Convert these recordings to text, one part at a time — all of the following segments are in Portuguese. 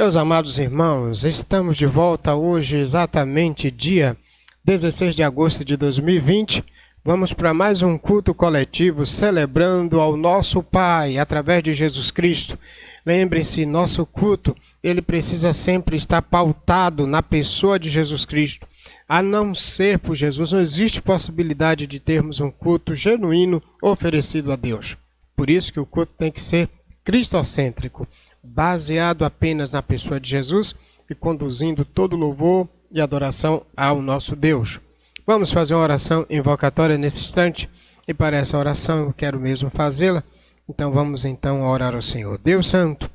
Meus amados irmãos, estamos de volta hoje, exatamente dia 16 de agosto de 2020. Vamos para mais um culto coletivo celebrando ao nosso Pai através de Jesus Cristo. Lembrem-se, nosso culto, ele precisa sempre estar pautado na pessoa de Jesus Cristo. A não ser por Jesus, não existe possibilidade de termos um culto genuíno oferecido a Deus. Por isso que o culto tem que ser cristocêntrico, baseado apenas na pessoa de Jesus e conduzindo todo louvor e adoração ao nosso Deus. Vamos fazer uma oração invocatória nesse instante, e para essa oração eu quero mesmo fazê-la. Então vamos orar ao Senhor. Deus Santo,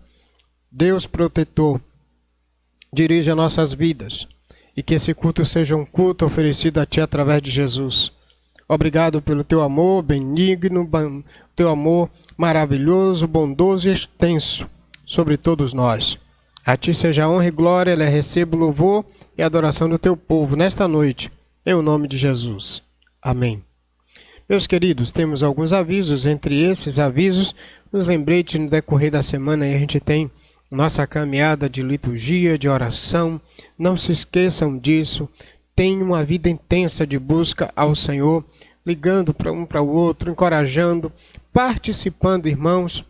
Deus Protetor, dirija nossas vidas e que esse culto seja um culto oferecido a Ti através de Jesus. Obrigado pelo Teu amor benigno, Teu amor maravilhoso, bondoso e extenso sobre todos nós. A Ti seja a honra e glória, receba o louvor e a adoração do Teu povo nesta noite, em o nome de Jesus. Amém. Meus queridos, temos alguns avisos. Entre esses avisos, nos lembrete no decorrer da semana e a gente tem nossa caminhada de liturgia, de oração. Não se esqueçam disso. Tenham uma vida intensa de busca ao Senhor, ligando para um para o outro, encorajando, participando, irmãos,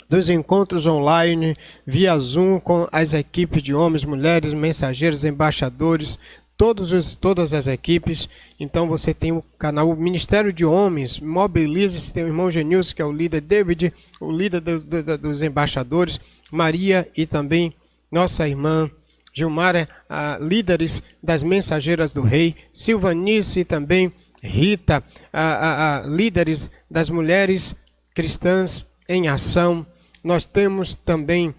dos encontros online, via Zoom, com as equipes de homens, mulheres, mensageiros, embaixadores, todas as equipes. Então você tem o canal Ministério de Homens, mobilize-se, tem o irmão Genilson, que é o líder, David, o líder dos embaixadores, Maria e também nossa irmã Gilmara, líderes das Mensageiras do Rei, Silvanice e também Rita, líderes das mulheres cristãs em ação. Nós temos também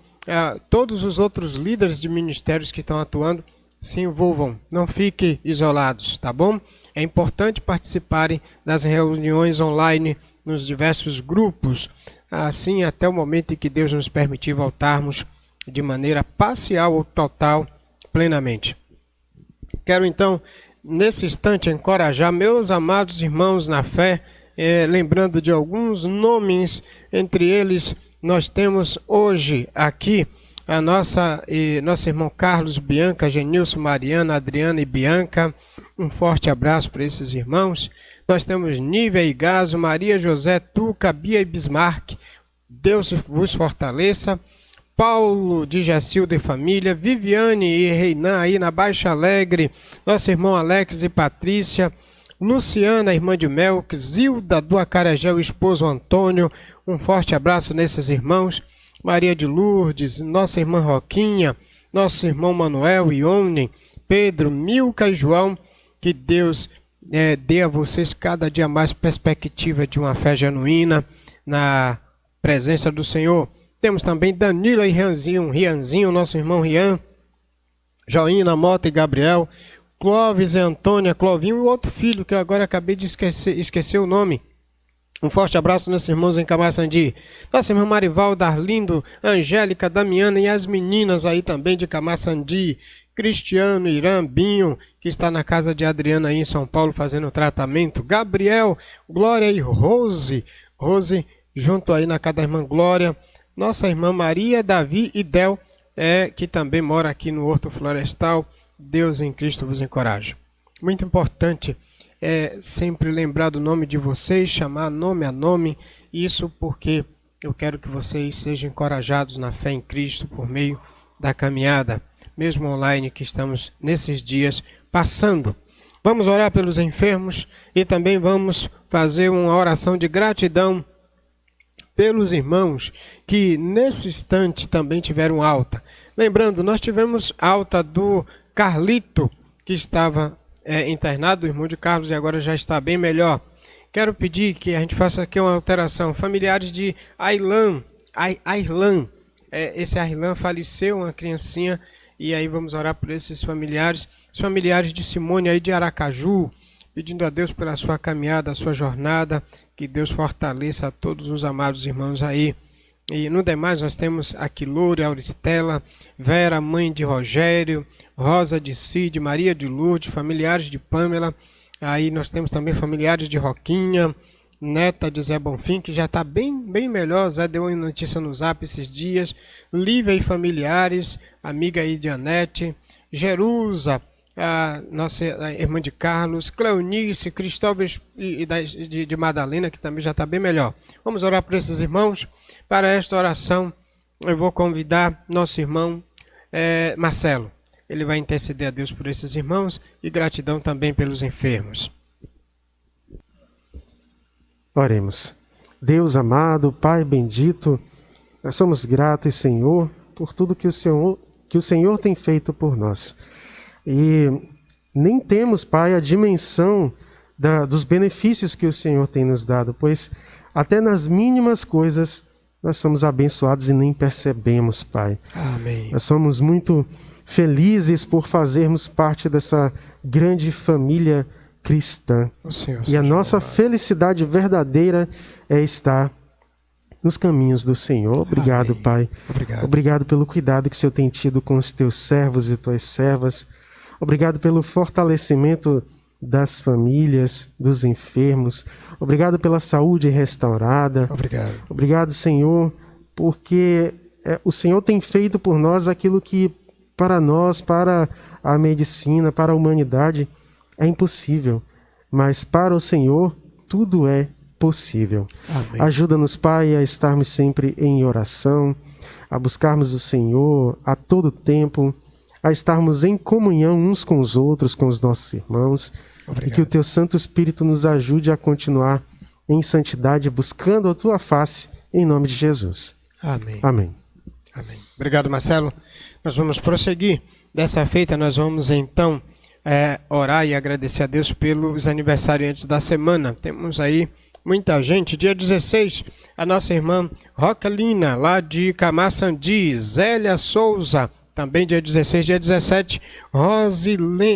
todos os outros líderes de ministérios que estão atuando. Se envolvam, não fiquem isolados, tá bom? É importante participarem das reuniões online nos diversos grupos, assim até o momento em que Deus nos permitir voltarmos de maneira parcial ou total, plenamente. Quero então, nesse instante, encorajar meus amados irmãos na fé, lembrando de alguns nomes. Entre eles nós temos hoje aqui a nosso irmão Carlos, Bianca, Genilson, Mariana, Adriana e Bianca. Um forte abraço para esses irmãos. Nós temos Nívia e Gaso, Maria José, Tuca, Bia e Bismarck. Deus vos fortaleça. Paulo de Jacilda e família, Viviane e Reinan aí na Baixa Alegre, nosso irmão Alex e Patrícia, Luciana, irmã de Melk, Zilda do Acarajé, o esposo Antônio. Um forte abraço nesses irmãos. Maria de Lourdes, nossa irmã Roquinha, nosso irmão Manuel, Ione, Pedro, Milka e João. Que Deus dê a vocês cada dia mais perspectiva de uma fé genuína na presença do Senhor. Temos também Danila e Rianzinho, nosso irmão Rian, Joína, Mota e Gabriel, Clóvis e Antônia, Clovinho e o outro filho, que eu agora acabei de esquecer o nome. Um forte abraço nesses irmãos em Camaçandi. Nossa irmã Marivalda, Arlindo, Angélica, Damiana e as meninas aí também de Camaçandi. Cristiano, Irã, Binho, que está na casa de Adriana aí em São Paulo fazendo tratamento. Gabriel, Glória e Rose. Rose junto aí na casa da irmã Glória. Nossa irmã Maria, Davi e Del, que também mora aqui no Horto Florestal. Deus em Cristo vos encoraja. Muito importante sempre lembrar do nome de vocês, chamar nome a nome. Isso porque eu quero que vocês sejam encorajados na fé em Cristo por meio da caminhada, mesmo online, que estamos nesses dias passando. Vamos orar pelos enfermos e também vamos fazer uma oração de gratidão pelos irmãos que nesse instante também tiveram alta. Lembrando, nós tivemos alta do Carlito, que estava internado, o irmão de Carlos, e agora já está bem melhor. Quero pedir que a gente faça aqui uma alteração. Familiares de Airlan, esse Airlan faleceu, uma criancinha, e aí vamos orar por esses familiares. Os familiares de Simone aí de Aracaju, pedindo a Deus pela sua caminhada, a sua jornada, que Deus fortaleça a todos os amados irmãos aí. E no demais nós temos aqui Loure, Auristela, Vera, mãe de Rogério, Rosa de Cid, Maria de Lourdes, familiares de Pâmela. Aí nós temos também familiares de Roquinha, neta de Zé Bonfim, que já está bem melhor. Zé deu uma notícia no Zap esses dias. Lívia e familiares, amiga aí de Anete. Jerusa, a nossa irmã de Carlos. Cleonice, Cristóvão de Madalena, que também já está bem melhor. Vamos orar por esses irmãos. Para esta oração, eu vou convidar nosso irmão Marcelo. Ele vai interceder a Deus por esses irmãos e gratidão também pelos enfermos. Oremos. Deus amado, Pai bendito, nós somos gratos, Senhor, por tudo que o Senhor tem feito por nós. E nem temos, Pai, a dimensão dos benefícios que o Senhor tem nos dado, pois até nas mínimas coisas nós somos abençoados e nem percebemos, Pai. Amém. Nós somos muito felizes por fazermos parte dessa grande família cristã. E a nossa felicidade verdadeira é estar nos caminhos do Senhor. Obrigado, amém. Pai. Obrigado pelo cuidado que o Senhor tem tido com os teus servos e tuas servas. Obrigado pelo fortalecimento das famílias, dos enfermos. Obrigado pela saúde restaurada. Obrigado, Senhor, porque o Senhor tem feito por nós aquilo que para nós, para a medicina, para a humanidade, é impossível, mas para o Senhor tudo é possível. Amém. Ajuda-nos, Pai, a estarmos sempre em oração, a buscarmos o Senhor a todo tempo, a estarmos em comunhão uns com os outros, com os nossos irmãos. Obrigado. E que o Teu Santo Espírito nos ajude a continuar em santidade, buscando a Tua face, em nome de Jesus. Amém. Amém. Amém. Obrigado, Marcelo. Nós vamos prosseguir. Dessa feita, nós vamos então orar e agradecer a Deus pelos aniversariantes da semana. Temos aí muita gente. Dia 16, a nossa irmã Rocalina, lá de Camaçandi. Zélia Souza, também dia 16. Dia 17,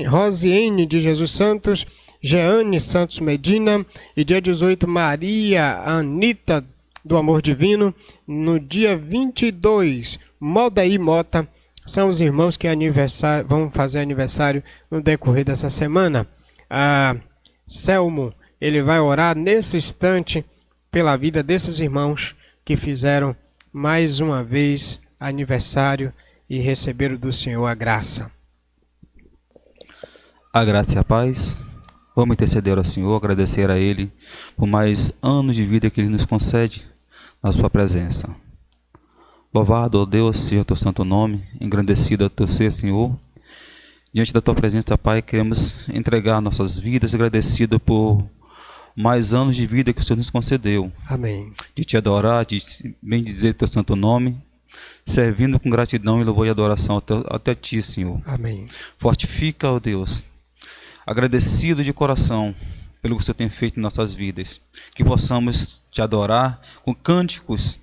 Rosiene de Jesus Santos. Jeane Santos Medina. E dia 18, Maria Anita do Amor Divino. No dia 22, Modaí Mota. São os irmãos que vão fazer aniversário no decorrer dessa semana. Selmo, ele vai orar nesse instante pela vida desses irmãos que fizeram mais uma vez aniversário e receberam do Senhor a graça. A graça e a paz. Vamos interceder ao Senhor, agradecer a Ele por mais anos de vida que Ele nos concede na sua presença. Louvado, ó Deus, seja o teu santo nome, engrandecido é o teu ser, Senhor. Diante da tua presença, Pai, queremos entregar nossas vidas, agradecido por mais anos de vida que o Senhor nos concedeu. Amém. De te adorar, de bendizer teu santo nome, servindo com gratidão e louvor e adoração até ti, Senhor. Amém. Fortifica, ó Deus, agradecido de coração pelo que o Senhor tem feito em nossas vidas, que possamos te adorar com cânticos,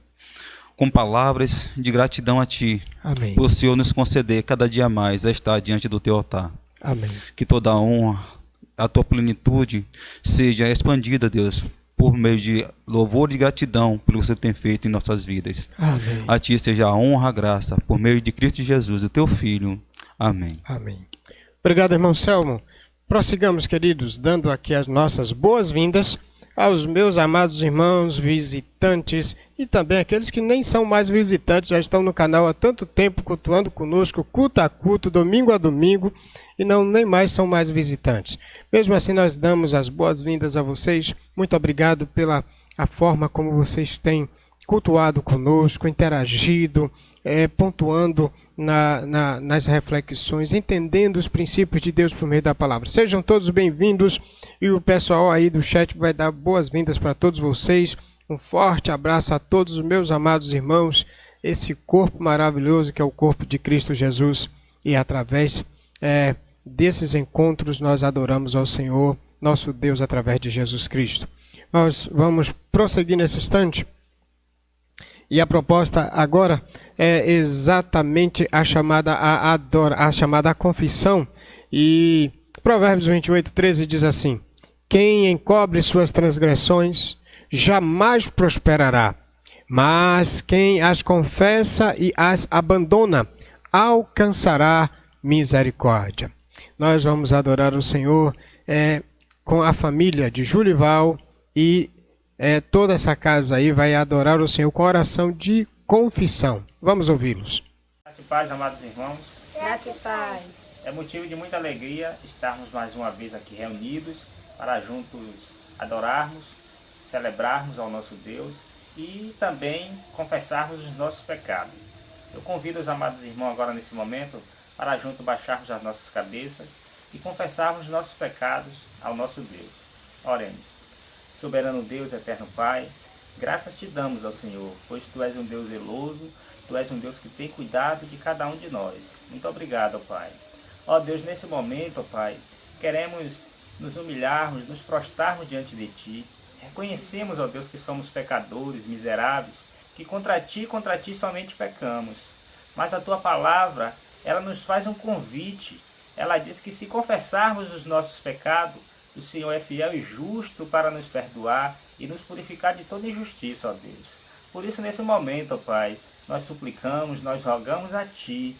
com palavras de gratidão a Ti. Amém. Por o Senhor nos conceder cada dia mais a estar diante do Teu altar. Amém. Que toda a honra, a Tua plenitude seja expandida, Deus, por meio de louvor e gratidão pelo que o Senhor tem feito em nossas vidas. Amém. A Ti seja a honra, a graça, por meio de Cristo Jesus, o Teu Filho. Amém. Amém. Obrigado, irmão Selmo. Prossigamos, queridos, dando aqui as nossas boas-vindas aos meus amados irmãos visitantes e também aqueles que nem são mais visitantes, já estão no canal há tanto tempo, cultuando conosco, culto a culto, domingo a domingo, e nem mais são mais visitantes. Mesmo assim, nós damos as boas-vindas a vocês. Muito obrigado pela a forma como vocês têm cultuado conosco, interagido, pontuando nas reflexões, entendendo os princípios de Deus por meio da palavra. Sejam todos bem-vindos e o pessoal aí do chat vai dar boas-vindas para todos vocês. Um forte abraço a todos os meus amados irmãos, esse corpo maravilhoso que é o corpo de Cristo Jesus, e através desses encontros nós adoramos ao Senhor, nosso Deus, através de Jesus Cristo. Nós vamos prosseguir nesse instante. E a proposta agora é exatamente a chamada a chamada confissão. E Provérbios 28:13 diz assim: quem encobre suas transgressões jamais prosperará, mas quem as confessa e as abandona alcançará misericórdia. Nós vamos adorar o Senhor com a família de Julival e toda essa casa aí vai adorar o Senhor com oração de confissão. Vamos ouvi-los. Graça e paz, amados irmãos. Graça e paz. É motivo de muita alegria estarmos mais uma vez aqui reunidos para juntos adorarmos, celebrarmos ao nosso Deus e também confessarmos os nossos pecados. Eu convido os amados irmãos agora nesse momento para juntos baixarmos as nossas cabeças e confessarmos os nossos pecados ao nosso Deus. Oremos. Soberano Deus, eterno Pai, graças te damos ao Senhor, pois Tu és um Deus zeloso, Tu és um Deus que tem cuidado de cada um de nós. Muito obrigado, ó Pai. Ó Deus, nesse momento, ó Pai, queremos nos humilharmos, nos prostrarmos diante de Ti. Reconhecemos, ó Deus, que somos pecadores, miseráveis, que contra Ti somente pecamos. Mas a Tua palavra, ela nos faz um convite. Ela diz que se confessarmos os nossos pecados, o Senhor é fiel e justo para nos perdoar e nos purificar de toda injustiça, ó Deus. Por isso, nesse momento, ó Pai, nós suplicamos, nós rogamos a Ti,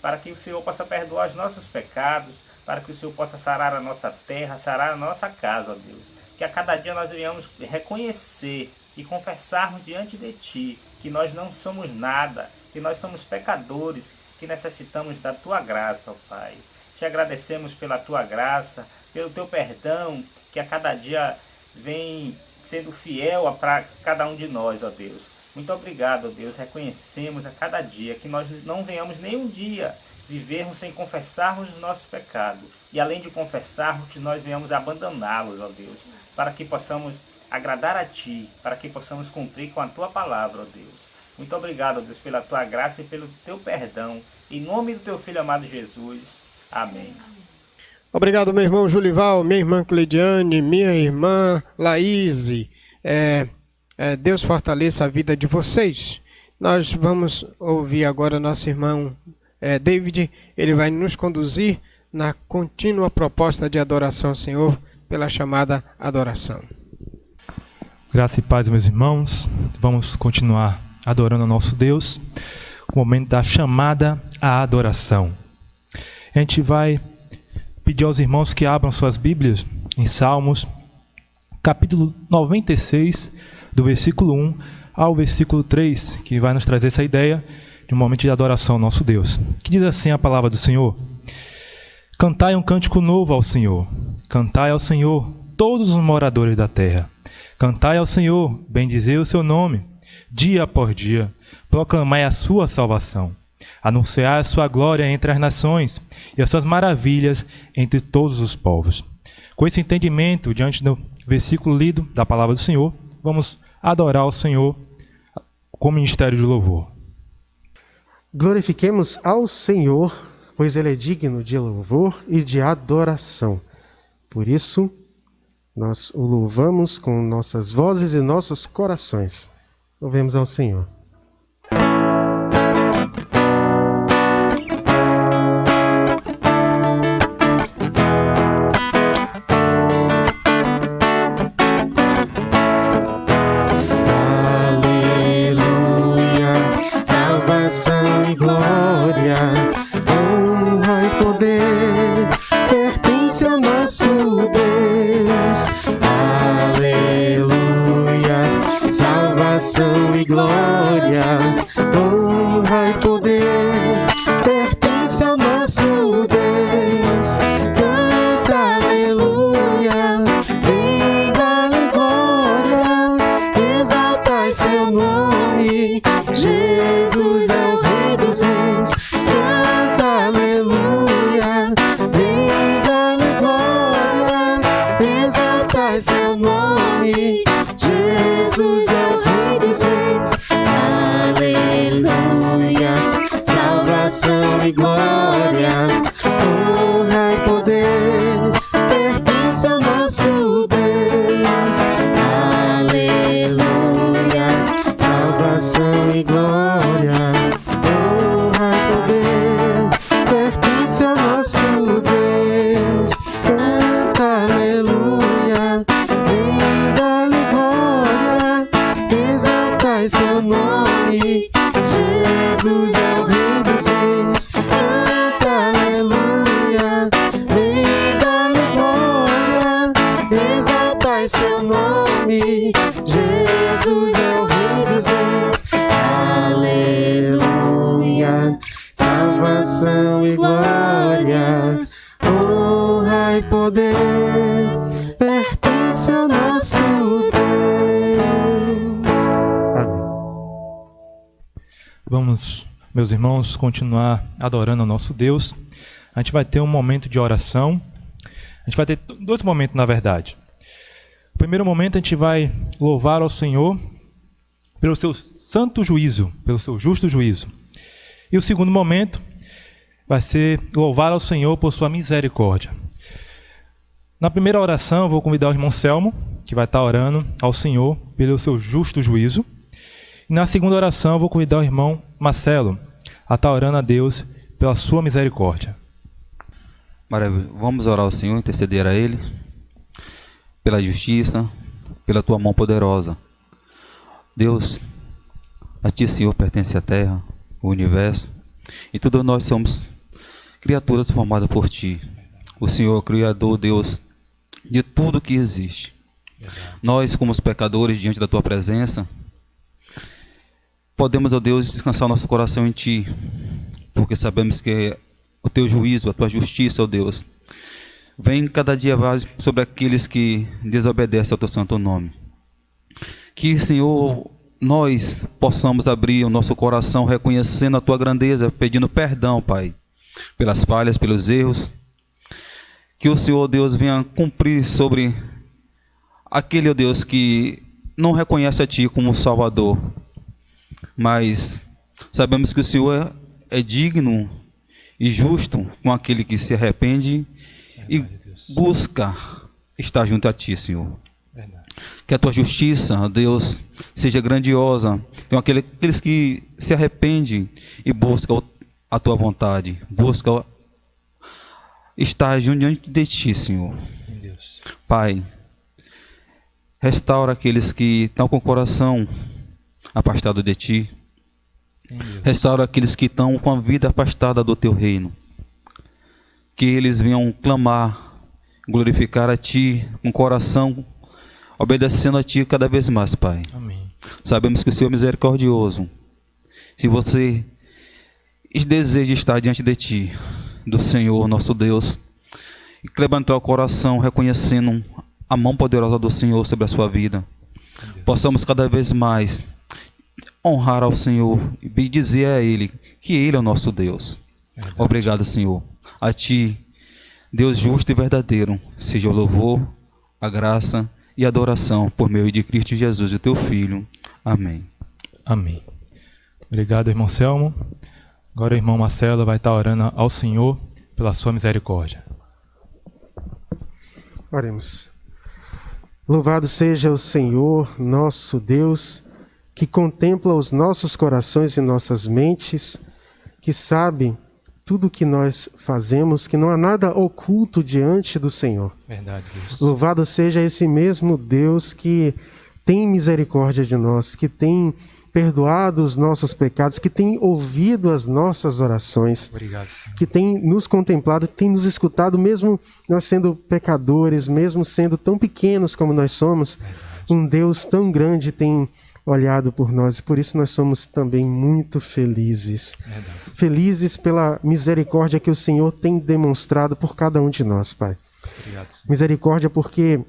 para que o Senhor possa perdoar os nossos pecados, para que o Senhor possa sarar a nossa terra, sarar a nossa casa, ó Deus. Que a cada dia nós venhamos reconhecer e confessarmos diante de Ti que nós não somos nada, que nós somos pecadores, que necessitamos da Tua graça, ó Pai. Te agradecemos pela Tua graça, pelo Teu perdão, que a cada dia vem sendo fiel para cada um de nós, ó Deus. Muito obrigado, ó Deus. Reconhecemos a cada dia que nós não venhamos nenhum dia vivermos sem confessarmos os nossos pecados. E além de confessarmos, que nós venhamos abandoná-los, ó Deus, para que possamos agradar a Ti, para que possamos cumprir com a Tua palavra, ó Deus. Muito obrigado, ó Deus, pela Tua graça e pelo Teu perdão. Em nome do Teu Filho amado Jesus. Amém. Obrigado, meu irmão Julival, minha irmã Cleidiane, minha irmã Laís. Deus fortaleça a vida de vocês. Nós vamos ouvir agora nosso irmão David. Ele vai nos conduzir na contínua proposta de adoração ao Senhor pela chamada adoração. Graça e paz, meus irmãos. Vamos continuar adorando ao nosso Deus. O momento da chamada à adoração. A gente vai pedir aos irmãos que abram suas Bíblias em Salmos, capítulo 96, do versículo 1 ao versículo 3, que vai nos trazer essa ideia de um momento de adoração ao nosso Deus. Que diz assim a palavra do Senhor: Cantai um cântico novo ao Senhor, cantai ao Senhor todos os moradores da terra. Cantai ao Senhor, bendizei o seu nome, dia após dia, proclamai a sua salvação. Anunciar a sua glória entre as nações e as suas maravilhas entre todos os povos. Com esse entendimento, diante do versículo lido da palavra do Senhor, vamos adorar o Senhor com o ministério de louvor. Glorifiquemos ao Senhor, pois Ele é digno de louvor e de adoração. Por isso, nós o louvamos com nossas vozes e nossos corações. Louvemos ao Senhor. Seu nome, Jesus. poder pertence ao nosso Deus. Amém. Vamos, meus irmãos, continuar adorando ao nosso Deus. A gente vai ter um momento de oração. A gente vai ter dois momentos, na verdade. O primeiro momento a gente vai louvar ao Senhor pelo seu santo juízo, pelo seu justo juízo. E o segundo momento vai ser louvar ao Senhor por sua misericórdia. Na primeira oração, eu vou convidar o irmão Selmo, que vai estar orando ao Senhor pelo seu justo juízo. E na segunda oração, eu vou convidar o irmão Marcelo a estar orando a Deus pela sua misericórdia. Maravilha. Vamos orar ao Senhor, interceder a Ele, pela justiça, pela Tua mão poderosa. Deus, a Ti, Senhor, pertence a terra, o universo, e todos nós somos criaturas formadas por Ti. O Senhor é o Criador, Deus, de tudo que existe. Nós, como os pecadores, diante da Tua presença, podemos, ó Deus, descansar o nosso coração em Ti, porque sabemos que o Teu juízo, a Tua justiça, ó Deus, vem cada dia mais sobre aqueles que desobedecem ao Teu santo nome. Que, Senhor, nós possamos abrir o nosso coração reconhecendo a Tua grandeza, pedindo perdão, Pai, pelas falhas, pelos erros. Que o Senhor, Deus, venha cumprir sobre aquele, ó Deus, que não reconhece a Ti como Salvador. Mas sabemos que o Senhor é digno e justo com aquele que se arrepende e busca estar junto a Ti, Senhor. Que a Tua justiça, Deus, seja grandiosa. Então, aqueles que se arrependem e buscam a Tua vontade, buscam estar diante de Ti, Senhor. Sim, Deus. Pai, restaura aqueles que estão com o coração afastado de Ti. Sim, Deus. Restaura aqueles que estão com a vida afastada do Teu reino. Que eles venham clamar, glorificar a Ti com o coração, obedecendo a Ti cada vez mais, Pai. Amém. Sabemos que o Senhor é misericordioso. Se você deseja estar diante de Ti, do Senhor, nosso Deus, e levantar o coração reconhecendo a mão poderosa do Senhor sobre a sua vida, possamos cada vez mais honrar ao Senhor e dizer a Ele que Ele é o nosso Deus. Verdade. Obrigado, Senhor. A Ti, Deus justo e verdadeiro, seja o louvor, a graça e a adoração por meio de Cristo Jesus, o Teu Filho. Amém. Amém. Obrigado, irmão Selmo. Agora o irmão Marcelo vai estar orando ao Senhor pela sua misericórdia. Oremos. Louvado seja o Senhor, nosso Deus, que contempla os nossos corações e nossas mentes, que sabe tudo o que nós fazemos, que não há nada oculto diante do Senhor. Verdade, Deus. Louvado seja esse mesmo Deus que tem misericórdia de nós, que tem perdoado os nossos pecados, que tem ouvido as nossas orações. Obrigado, Senhor. Que tem nos contemplado, tem nos escutado, mesmo nós sendo pecadores, mesmo sendo tão pequenos como nós somos. Um Deus tão grande tem olhado por nós, e por isso nós somos também muito felizes. Verdade. Felizes pela misericórdia que o Senhor tem demonstrado por cada um de nós, Pai. Obrigado, Senhor. Misericórdia porque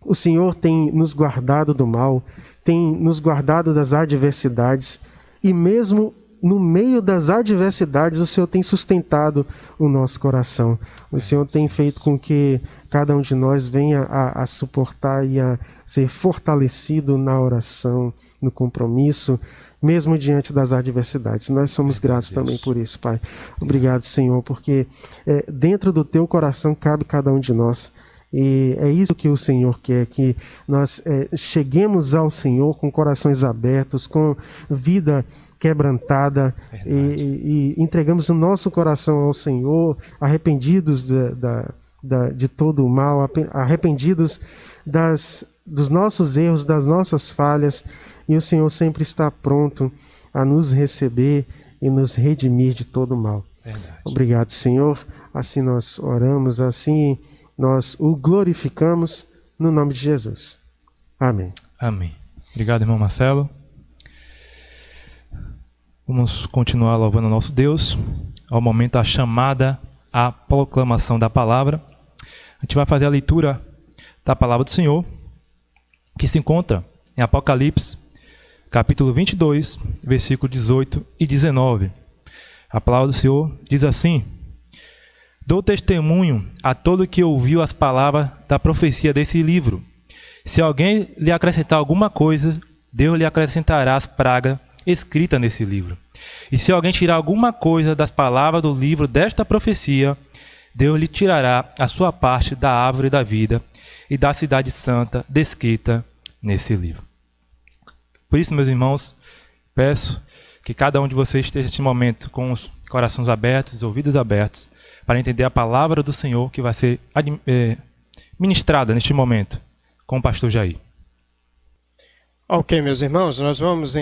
o Senhor tem nos guardado do mal, tem nos guardado das adversidades, e mesmo no meio das adversidades o Senhor tem sustentado o nosso coração. O Senhor tem feito com que cada um de nós venha a suportar e a ser fortalecido na oração, no compromisso, mesmo diante das adversidades. Nós somos gratos também por isso, Pai. Obrigado, Senhor, porque dentro do Teu coração cabe cada um de nós. E é isso que o Senhor quer, que nós cheguemos ao Senhor com corações abertos, com vida quebrantada, e entregamos o nosso coração ao Senhor, arrependidos de todo o mal, arrependidos dos nossos erros, das nossas falhas, e o Senhor sempre está pronto a nos receber e nos redimir de todo o mal. Verdade. Obrigado, Senhor. Assim nós oramos, assim nós o glorificamos, no nome de Jesus. Amém. Amém. Obrigado, irmão Marcelo. Vamos continuar louvando o nosso Deus. Ao momento, a chamada à proclamação da palavra. A gente vai fazer a leitura da palavra do Senhor, que se encontra em Apocalipse, capítulo 22, versículo 18 e 19. A palavra do Senhor diz assim: Dou testemunho a todo que ouviu as palavras da profecia desse livro. Se alguém lhe acrescentar alguma coisa, Deus lhe acrescentará as pragas escritas nesse livro. E se alguém tirar alguma coisa das palavras do livro desta profecia, Deus lhe tirará a sua parte da árvore da vida e da cidade santa descrita nesse livro. Por isso, meus irmãos, peço que cada um de vocês esteja neste momento com os corações abertos, os ouvidos abertos, para entender a palavra do Senhor que vai ser ministrada neste momento com o pastor Jair. Ok, meus irmãos, nós vamos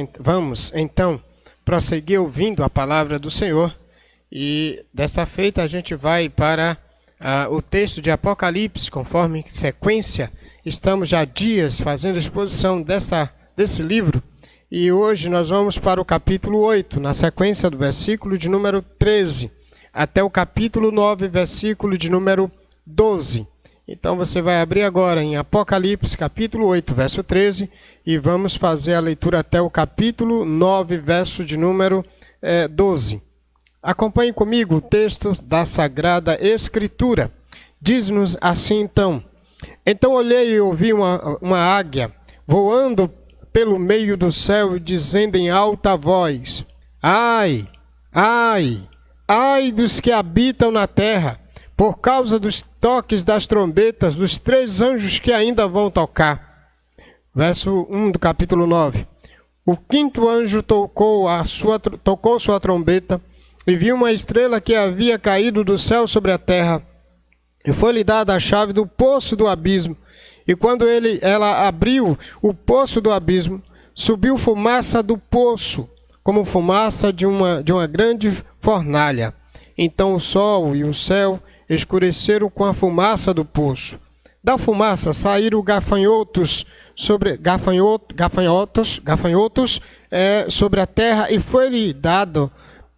então prosseguir ouvindo a palavra do Senhor, e dessa feita a gente vai para o texto de Apocalipse, conforme sequência. Estamos já há dias fazendo exposição desse livro, e hoje nós vamos para o capítulo 8, na sequência do versículo de número 13, até o capítulo 9, versículo de número 12. Então você vai abrir agora em Apocalipse, capítulo 8, verso 13, e vamos fazer a leitura até o capítulo 9, verso de número 12. Acompanhe comigo o texto da Sagrada Escritura. Diz-nos assim então: Então olhei e ouvi uma águia voando pelo meio do céu, dizendo em alta voz: Ai, ai, ai dos que habitam na terra, por causa dos toques das trombetas dos 3 anjos que ainda vão tocar. Verso 1 do capítulo 9. O 5º anjo tocou sua trombeta, e viu uma estrela que havia caído do céu sobre a terra, e foi-lhe dada a chave do poço do abismo. E quando ela abriu o poço do abismo, subiu fumaça do poço, como fumaça de uma grande fornalha. Então o sol e o céu escureceram com a fumaça do poço. Da fumaça saíram gafanhotos sobre a terra, e foi-lhe dado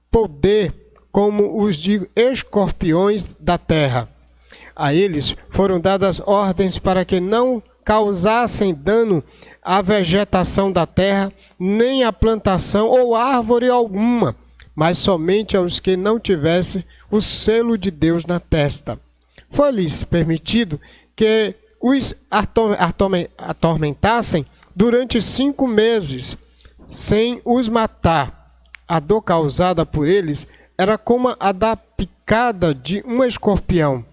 poder como os de escorpiões da terra. A eles foram dadas ordens para que não causassem dano à vegetação da terra, nem à plantação ou árvore alguma, mas somente aos que não tivessem o selo de Deus na testa. Foi-lhes permitido que os atormentassem durante 5 meses, sem os matar. A dor causada por eles era como a da picada de um escorpião.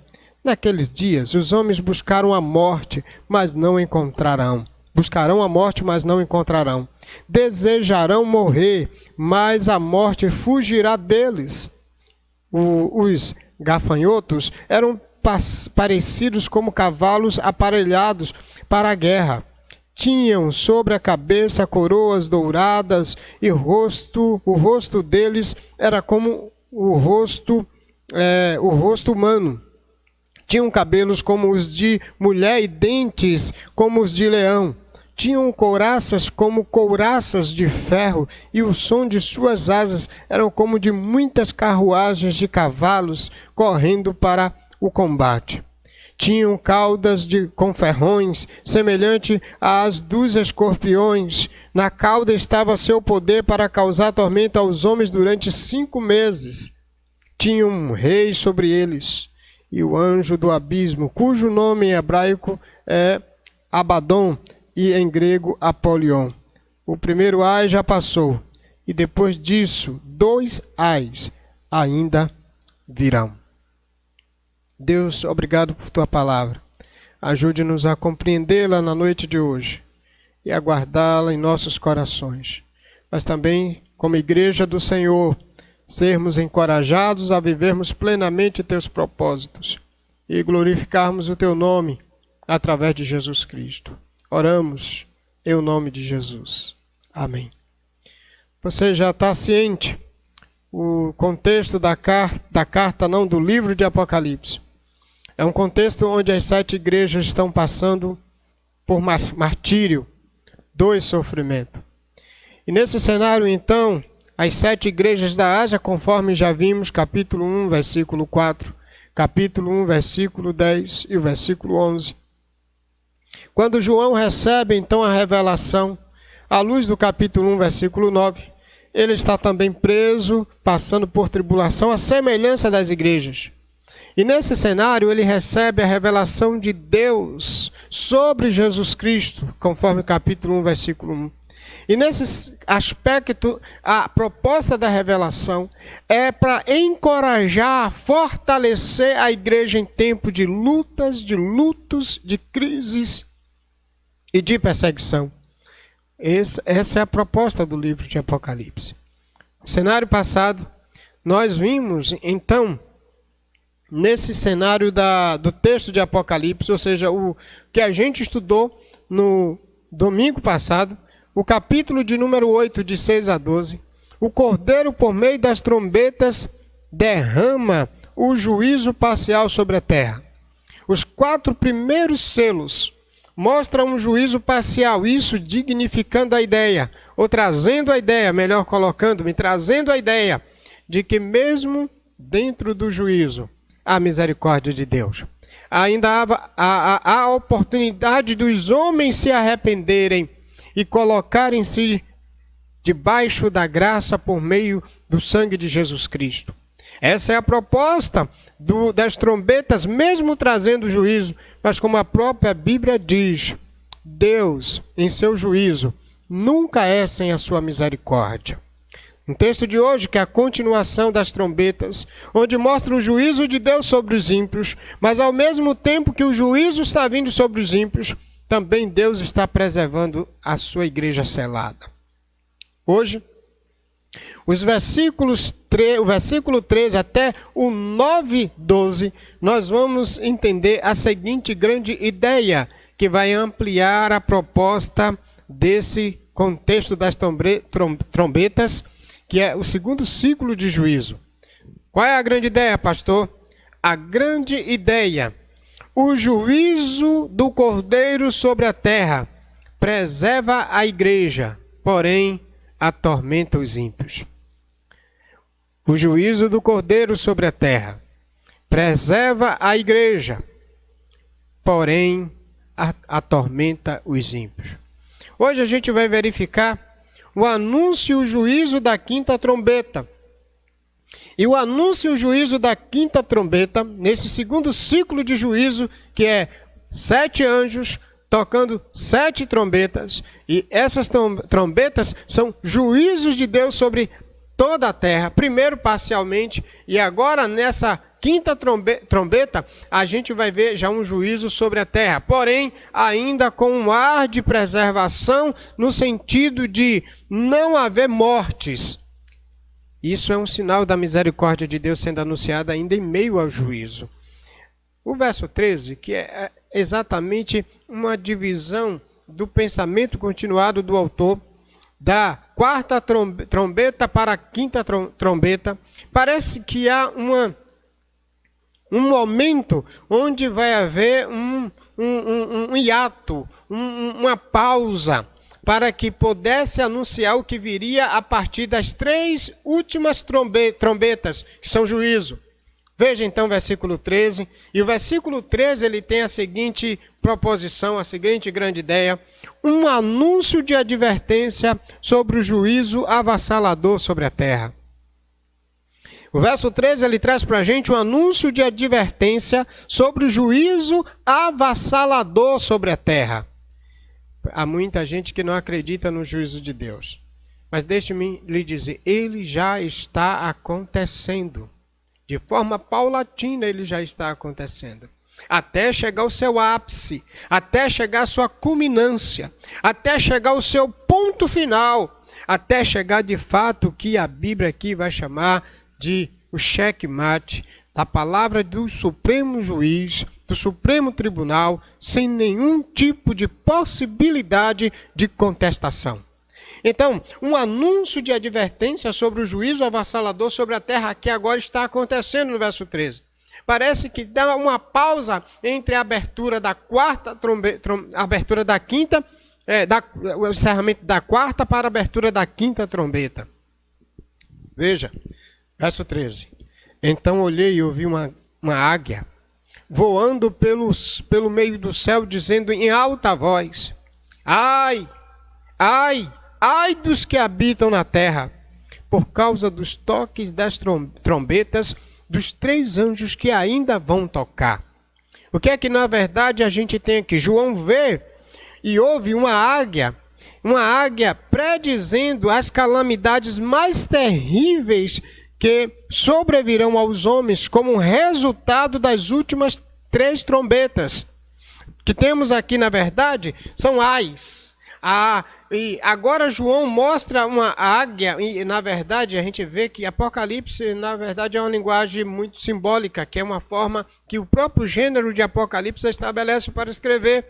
Naqueles dias, os homens buscaram a morte, mas não encontrarão. Buscarão a morte, mas não encontrarão. Desejarão morrer, mas a morte fugirá deles. Os gafanhotos eram parecidos como cavalos aparelhados para a guerra. Tinham sobre a cabeça coroas douradas, e o rosto deles era como o rosto humano. Tinham cabelos como os de mulher e dentes como os de leão. Tinham couraças como couraças de ferro, e o som de suas asas eram como de muitas carruagens de cavalos correndo para o combate. Tinham caudas com ferrões, semelhante às dos escorpiões. Na cauda estava seu poder para causar tormento aos homens durante 5 meses. Tinham um rei sobre eles, e o anjo do abismo, cujo nome em hebraico é Abaddon e em grego Apolion. O primeiro ai já passou, e depois disso 2 ais ainda virão. Deus, obrigado por tua palavra. Ajude-nos a compreendê-la na noite de hoje e a guardá-la em nossos corações. Mas também, como igreja do Senhor, sermos encorajados a vivermos plenamente teus propósitos e glorificarmos o teu nome através de Jesus Cristo. Oramos em nome de Jesus. Amém. Você já está ciente o contexto da carta, não do livro de Apocalipse. É um contexto onde as 7 igrejas estão passando por martírio, dor e sofrimento. E nesse cenário, então, as 7 igrejas da Ásia, conforme já vimos, capítulo 1, versículo 4, capítulo 1, versículo 10 e o versículo 11. Quando João recebe então a revelação, à luz do capítulo 1, versículo 9, ele está também preso, passando por tribulação, à semelhança das igrejas. E nesse cenário ele recebe a revelação de Deus sobre Jesus Cristo, conforme o capítulo 1, versículo 1. E nesse aspecto, a proposta da revelação é para encorajar, fortalecer a igreja em tempo de lutas, de lutos, de crises e de perseguição. Essa é a proposta do livro de Apocalipse. No cenário passado, nós vimos, então, nesse cenário do texto de Apocalipse, ou seja, o que a gente estudou no domingo passado, o capítulo de número 8, de 6 a 12, o Cordeiro, por meio das trombetas, derrama o juízo parcial sobre a terra. Os 4 primeiros selos mostram um juízo parcial, isso dignificando a ideia, ou trazendo a ideia, melhor colocando-me, trazendo a ideia de que mesmo dentro do juízo, há misericórdia de Deus. Ainda há a oportunidade dos homens se arrependerem e colocarem-se debaixo da graça por meio do sangue de Jesus Cristo. Essa é a proposta das trombetas, mesmo trazendo juízo, mas como a própria Bíblia diz, Deus, em seu juízo, nunca é sem a sua misericórdia. No texto de hoje, que é a continuação das trombetas, onde mostra o juízo de Deus sobre os ímpios, mas ao mesmo tempo que o juízo está vindo sobre os ímpios, também Deus está preservando a sua igreja selada. Hoje, o versículo 13 até o 9:12, nós vamos entender a seguinte grande ideia, que vai ampliar a proposta desse contexto das trombetas, que é o segundo ciclo de juízo. Qual é a grande ideia, pastor? A grande ideia: o juízo do Cordeiro sobre a terra preserva a igreja, porém atormenta os ímpios. O juízo do Cordeiro sobre a terra preserva a igreja, porém atormenta os ímpios. Hoje a gente vai verificar o anúncio e o juízo da quinta trombeta. E o anúncio e o juízo da quinta trombeta, nesse segundo ciclo de juízo, que é 7 anjos tocando 7 trombetas, e essas trombetas são juízos de Deus sobre toda a terra, primeiro parcialmente, e agora nessa quinta trombeta, a gente vai ver já um juízo sobre a terra, porém, ainda com um ar de preservação, no sentido de não haver mortes. Isso é um sinal da misericórdia de Deus sendo anunciada ainda em meio ao juízo. O verso 13, que é exatamente uma divisão do pensamento continuado do autor, da quarta trombeta para a quinta trombeta, parece que há um momento onde vai haver um hiato, uma pausa, para que pudesse anunciar o que viria a partir das 3 últimas trombetas, que são juízo. Veja então o versículo 13, e o versículo 13 ele tem a seguinte proposição, a seguinte grande ideia: um anúncio de advertência sobre o juízo avassalador sobre a terra. O verso 13 ele traz para a gente um anúncio de advertência sobre o juízo avassalador sobre a terra. Há muita gente que não acredita no juízo de Deus, mas deixe-me lhe dizer, ele já está acontecendo. De forma paulatina ele já está acontecendo. Até chegar ao seu ápice, até chegar à sua culminância, até chegar ao seu ponto final, até chegar de fato o que a Bíblia aqui vai chamar de o checkmate, da palavra do Supremo Juiz, do Supremo Tribunal, sem nenhum tipo de possibilidade de contestação. Então, um anúncio de advertência sobre o juízo avassalador sobre a terra que agora está acontecendo no verso 13. Parece que dá uma pausa entre a abertura da quarta abertura da quinta, o encerramento da quarta para a abertura da quinta trombeta. Veja, verso 13. Então olhei e ouvi uma uma águia, voando pelo meio do céu, dizendo em alta voz: ai, ai, ai dos que habitam na terra, por causa dos toques das trombetas dos 3 anjos que ainda vão tocar. O que é que na verdade a gente tem aqui? João vê e ouve uma águia predizendo as calamidades mais terríveis que sobrevirão aos homens como resultado das últimas 3 trombetas. O que temos aqui, na verdade, são ais. E agora João mostra uma águia, e na verdade a gente vê que Apocalipse, na verdade, é uma linguagem muito simbólica, que é uma forma que o próprio gênero de Apocalipse estabelece para escrever.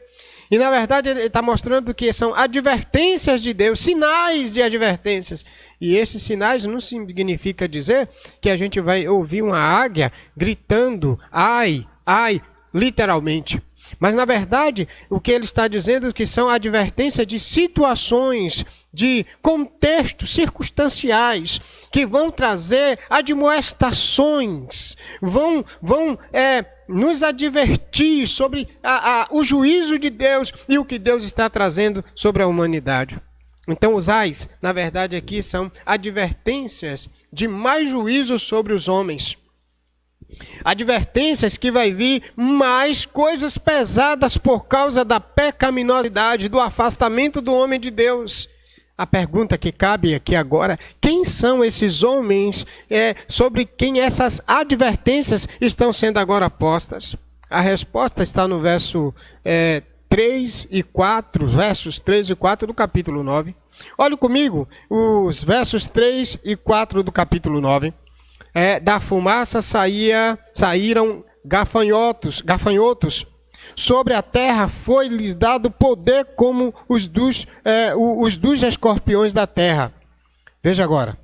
E na verdade ele está mostrando que são advertências de Deus, sinais de advertências. E esses sinais não significa dizer que a gente vai ouvir uma águia gritando ai, ai, literalmente. Mas, na verdade, o que ele está dizendo é que são advertências de situações, de contextos circunstanciais, que vão trazer admoestações, vão nos advertir sobre o juízo de Deus e o que Deus está trazendo sobre a humanidade. Então, os ais, na verdade, aqui são advertências de mais juízo sobre os homens. Advertências que vai vir mais coisas pesadas por causa da pecaminosidade, do afastamento do homem de Deus. A pergunta que cabe aqui agora: quem são esses homens sobre quem essas advertências estão sendo agora postas? A resposta está no verso 3 e 4, versos 3 e 4 do capítulo 9. Olhe comigo os versos 3 e 4 do capítulo 9. Da fumaça saíram gafanhotos. Sobre a terra foi-lhes dado poder como os dos escorpiões da terra. Veja agora.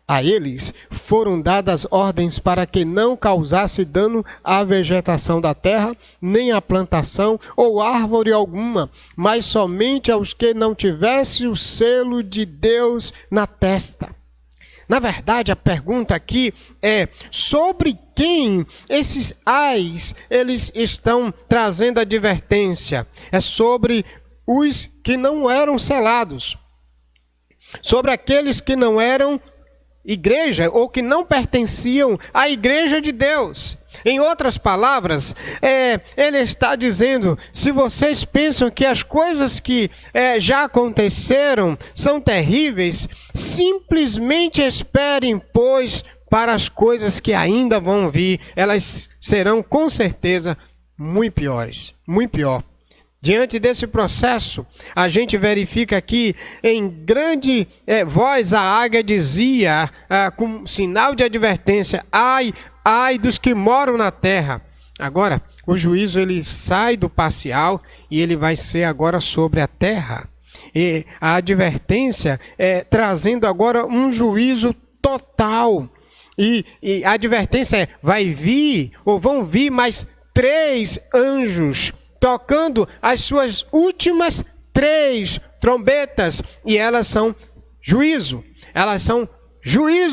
A eles foram dadas ordens para que não causasse dano à vegetação da terra, nem à plantação ou árvore alguma, mas somente aos que não tivessem o selo de Deus na testa. Na verdade, a pergunta aqui é sobre quem esses ais eles estão trazendo advertência. É sobre os que não eram selados, sobre aqueles que não eram igreja ou que não pertenciam à igreja de Deus. Em outras palavras, ele está dizendo: se vocês pensam que as coisas que já aconteceram são terríveis, simplesmente esperem, pois, para as coisas que ainda vão vir. Elas serão com certeza muito piores, muito pior. Diante desse processo, a gente verifica aqui, em grande voz, a águia dizia, com sinal de advertência: ai, ai dos que moram na terra. Agora, o juízo ele sai do parcial e ele vai ser agora sobre a terra. E a advertência trazendo agora um juízo total. E a advertência vai vir, ou vão vir mais 3 anjos, tocando as suas últimas 3 trombetas, e elas são juízo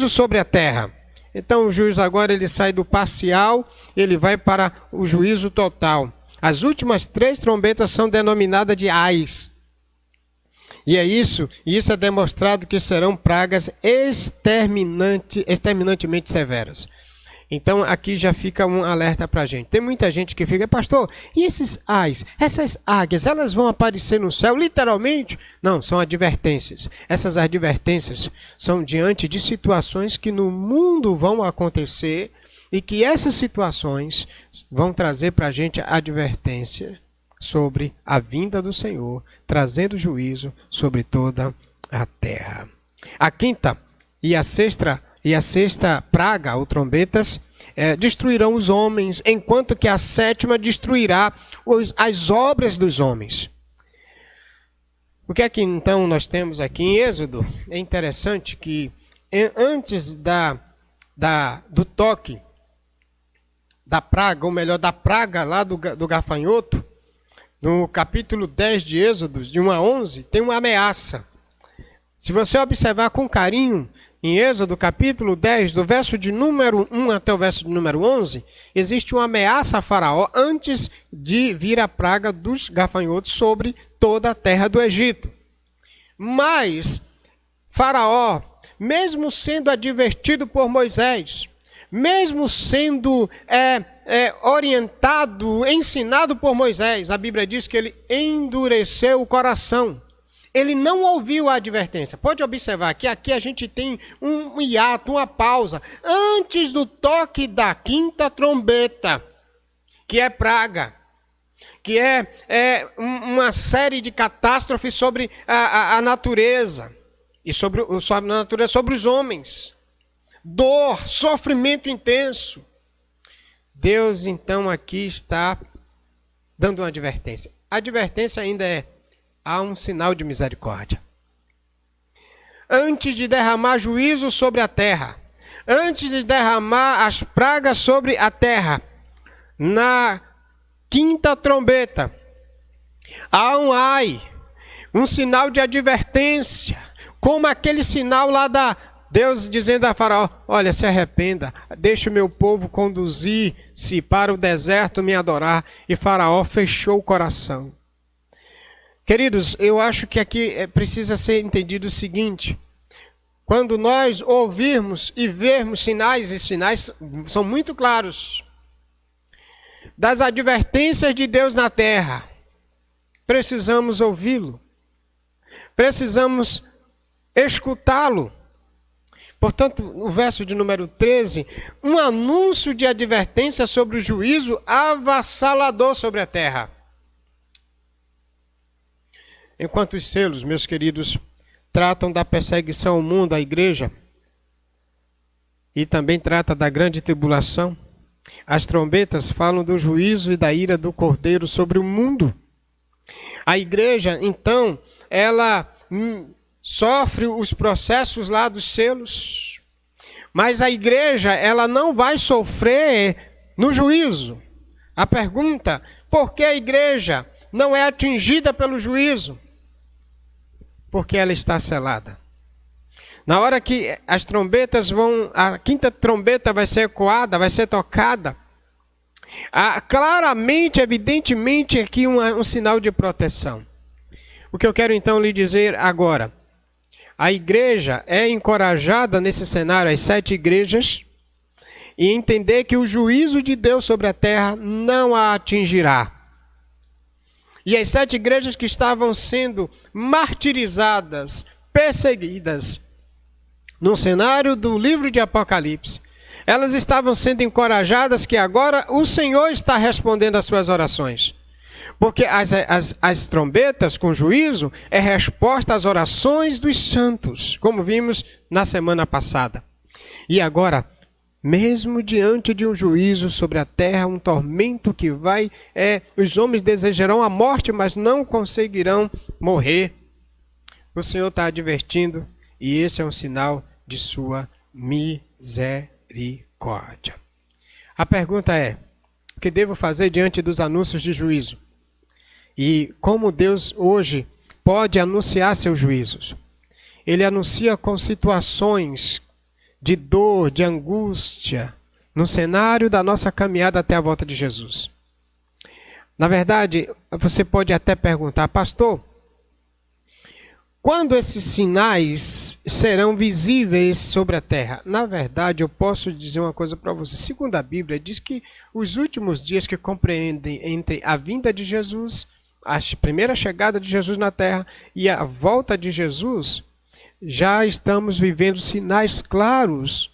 sobre a terra. Então o juízo agora ele sai do parcial, ele vai para o juízo total. As últimas 3 trombetas são denominadas de ais. E isso é demonstrado que serão pragas exterminantemente severas. Então aqui já fica um alerta para a gente. Tem muita gente que fica: pastor, e esses ais, essas águias, elas vão aparecer no céu literalmente? Não, são advertências. Essas advertências são diante de situações que no mundo vão acontecer e que essas situações vão trazer para a gente advertência sobre a vinda do Senhor, trazendo juízo sobre toda a terra. A quinta e a sexta praga, ou trombetas, destruirão os homens, enquanto que a 7ª destruirá as obras dos homens. O que é que então nós temos aqui em Êxodo? É interessante que antes do toque da praga, ou melhor, da praga lá do gafanhoto, no capítulo 10 de Êxodo, de 1 a 11, tem uma ameaça. Se você observar com carinho, em Êxodo capítulo 10, do verso de número 1 até o verso de número 11, existe uma ameaça a Faraó antes de vir a praga dos gafanhotos sobre toda a terra do Egito. Mas Faraó, mesmo sendo advertido por Moisés, mesmo sendo orientado, ensinado por Moisés, a Bíblia diz que ele endureceu o coração. Ele não ouviu a advertência. Pode observar que aqui a gente tem um hiato, uma pausa, antes do toque da quinta trombeta, que é praga, que é uma série de catástrofes sobre a natureza, e sobre a natureza, sobre os homens. Dor, sofrimento intenso. Deus, então, aqui está dando uma advertência. A advertência ainda há um sinal de misericórdia. Antes de derramar juízo sobre a terra, antes de derramar as pragas sobre a terra, na quinta trombeta, há um ai, um sinal de advertência, como aquele sinal lá da Deus dizendo a Faraó: olha, se arrependa, deixe o meu povo conduzir-se para o deserto me adorar. E Faraó fechou o coração. Queridos, eu acho que aqui precisa ser entendido o seguinte: quando nós ouvirmos e vermos sinais, e sinais são muito claros, das advertências de Deus na terra, precisamos ouvi-lo, precisamos escutá-lo. Portanto, no verso de número 13, um anúncio de advertência sobre o juízo avassalador sobre a terra. Enquanto os selos, meus queridos, tratam da perseguição ao mundo, à igreja, e também trata da grande tribulação, as trombetas falam do juízo e da ira do Cordeiro sobre o mundo. A igreja, então, ela sofre os processos lá dos selos, mas a igreja, ela não vai sofrer no juízo. A pergunta: por que a igreja não é atingida pelo juízo? Porque ela está selada. Na hora que as trombetas a quinta trombeta vai ser ecoada, vai ser tocada, claramente, evidentemente, aqui um sinal de proteção. O que eu quero então lhe dizer agora: a igreja é encorajada nesse cenário, as 7 igrejas, e entender que o juízo de Deus sobre a terra não a atingirá. E as 7 igrejas que estavam sendo martirizadas, perseguidas, no cenário do livro de Apocalipse, elas estavam sendo encorajadas que agora o Senhor está respondendo às suas orações. Porque as trombetas com juízo é resposta às orações dos santos, como vimos na semana passada. E agora, mesmo diante de um juízo sobre a terra, um tormento que os homens desejarão a morte, mas não conseguirão morrer, o Senhor está advertindo, e esse é um sinal de sua misericórdia. A pergunta é: o que devo fazer diante dos anúncios de juízo? E como Deus hoje pode anunciar seus juízos? Ele anuncia com situações de dor, de angústia, no cenário da nossa caminhada até a volta de Jesus. Na verdade, você pode até perguntar: pastor, quando esses sinais serão visíveis sobre a terra? Na verdade, eu posso dizer uma coisa para você. Segundo a Bíblia, diz que os últimos dias que compreendem entre a vinda de Jesus, a primeira chegada de Jesus na terra e a volta de Jesus, já estamos vivendo sinais claros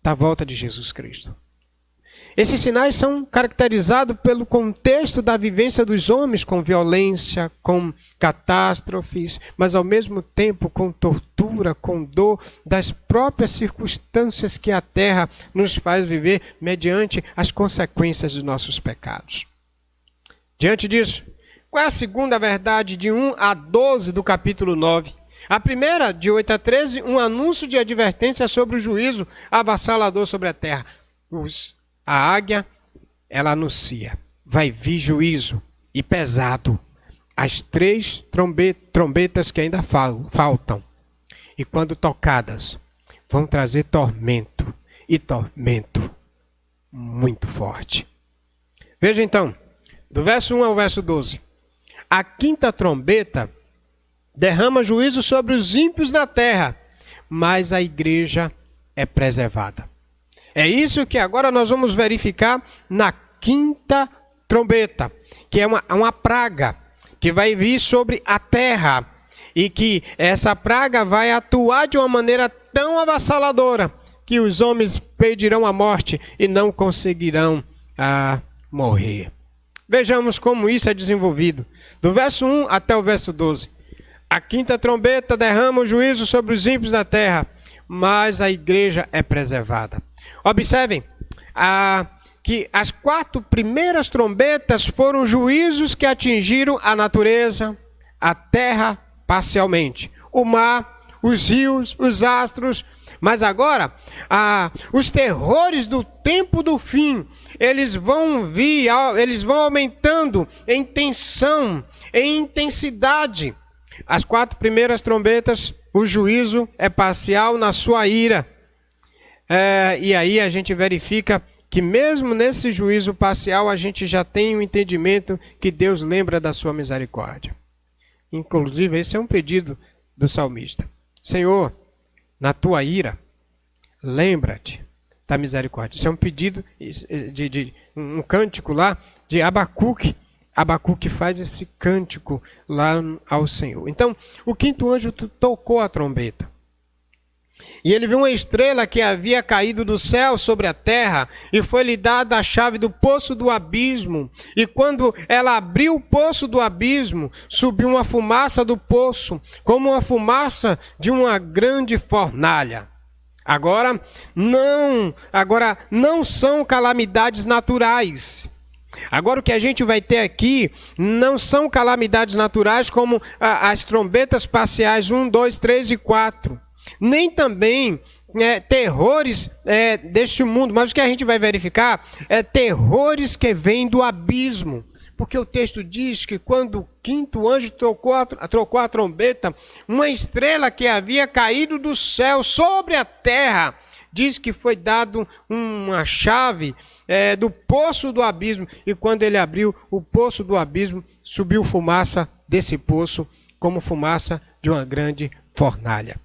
da volta de Jesus Cristo. Esses sinais são caracterizados pelo contexto da vivência dos homens com violência, com catástrofes, mas ao mesmo tempo com tortura, com dor das próprias circunstâncias que a terra nos faz viver mediante as consequências dos nossos pecados. Diante disso, qual é a segunda verdade de 1 a 12 do capítulo 9? A primeira, de 8 a 13, um anúncio de advertência sobre o juízo avassalador sobre a terra. A águia, ela anuncia: vai vir juízo e pesado. As 3 trombetas que ainda faltam. E quando tocadas, vão trazer tormento, e tormento muito forte. Veja então, do verso 1 ao verso 12. A quinta trombeta derrama juízo sobre os ímpios na terra, mas a igreja é preservada. É isso que agora nós vamos verificar na quinta trombeta, que é uma praga que vai vir sobre a terra, e que essa praga vai atuar de uma maneira tão avassaladora que os homens pedirão a morte e não conseguirão morrer. Vejamos como isso é desenvolvido. Do verso 1 até o verso 12. A quinta trombeta derrama o juízo sobre os ímpios da terra, mas a igreja é preservada. Observem que as 4 primeiras trombetas foram juízos que atingiram a natureza, a terra parcialmente, o mar, os rios, os astros. Mas agora, os terrores do tempo do fim, eles vão aumentando em tensão, em intensidade. As 4 primeiras trombetas, o juízo é parcial na sua ira. E aí a gente verifica que mesmo nesse juízo parcial, a gente já tem o entendimento que Deus lembra da sua misericórdia. Inclusive, esse é um pedido do salmista. Senhor, na tua ira, lembra-te da misericórdia. Isso é um pedido de um cântico lá de Abacuque. Abacuque faz esse cântico lá ao Senhor. Então, o quinto anjo tocou a trombeta. E ele viu uma estrela que havia caído do céu sobre a terra, e foi-lhe dada a chave do poço do abismo. E quando ela abriu o poço do abismo, subiu uma fumaça do poço, como uma fumaça de uma grande fornalha. Agora não são calamidades naturais. Agora o que a gente vai ter aqui não são calamidades naturais como as trombetas parciais 1, 2, 3 e 4. Nem também terrores deste mundo, mas o que a gente vai verificar é terrores que vêm do abismo. Porque o texto diz que quando o quinto anjo trocou a trombeta, uma estrela que havia caído do céu sobre a terra, diz que foi dado uma chave do poço do abismo, e quando ele abriu o poço do abismo, subiu fumaça desse poço, como fumaça de uma grande fornalha.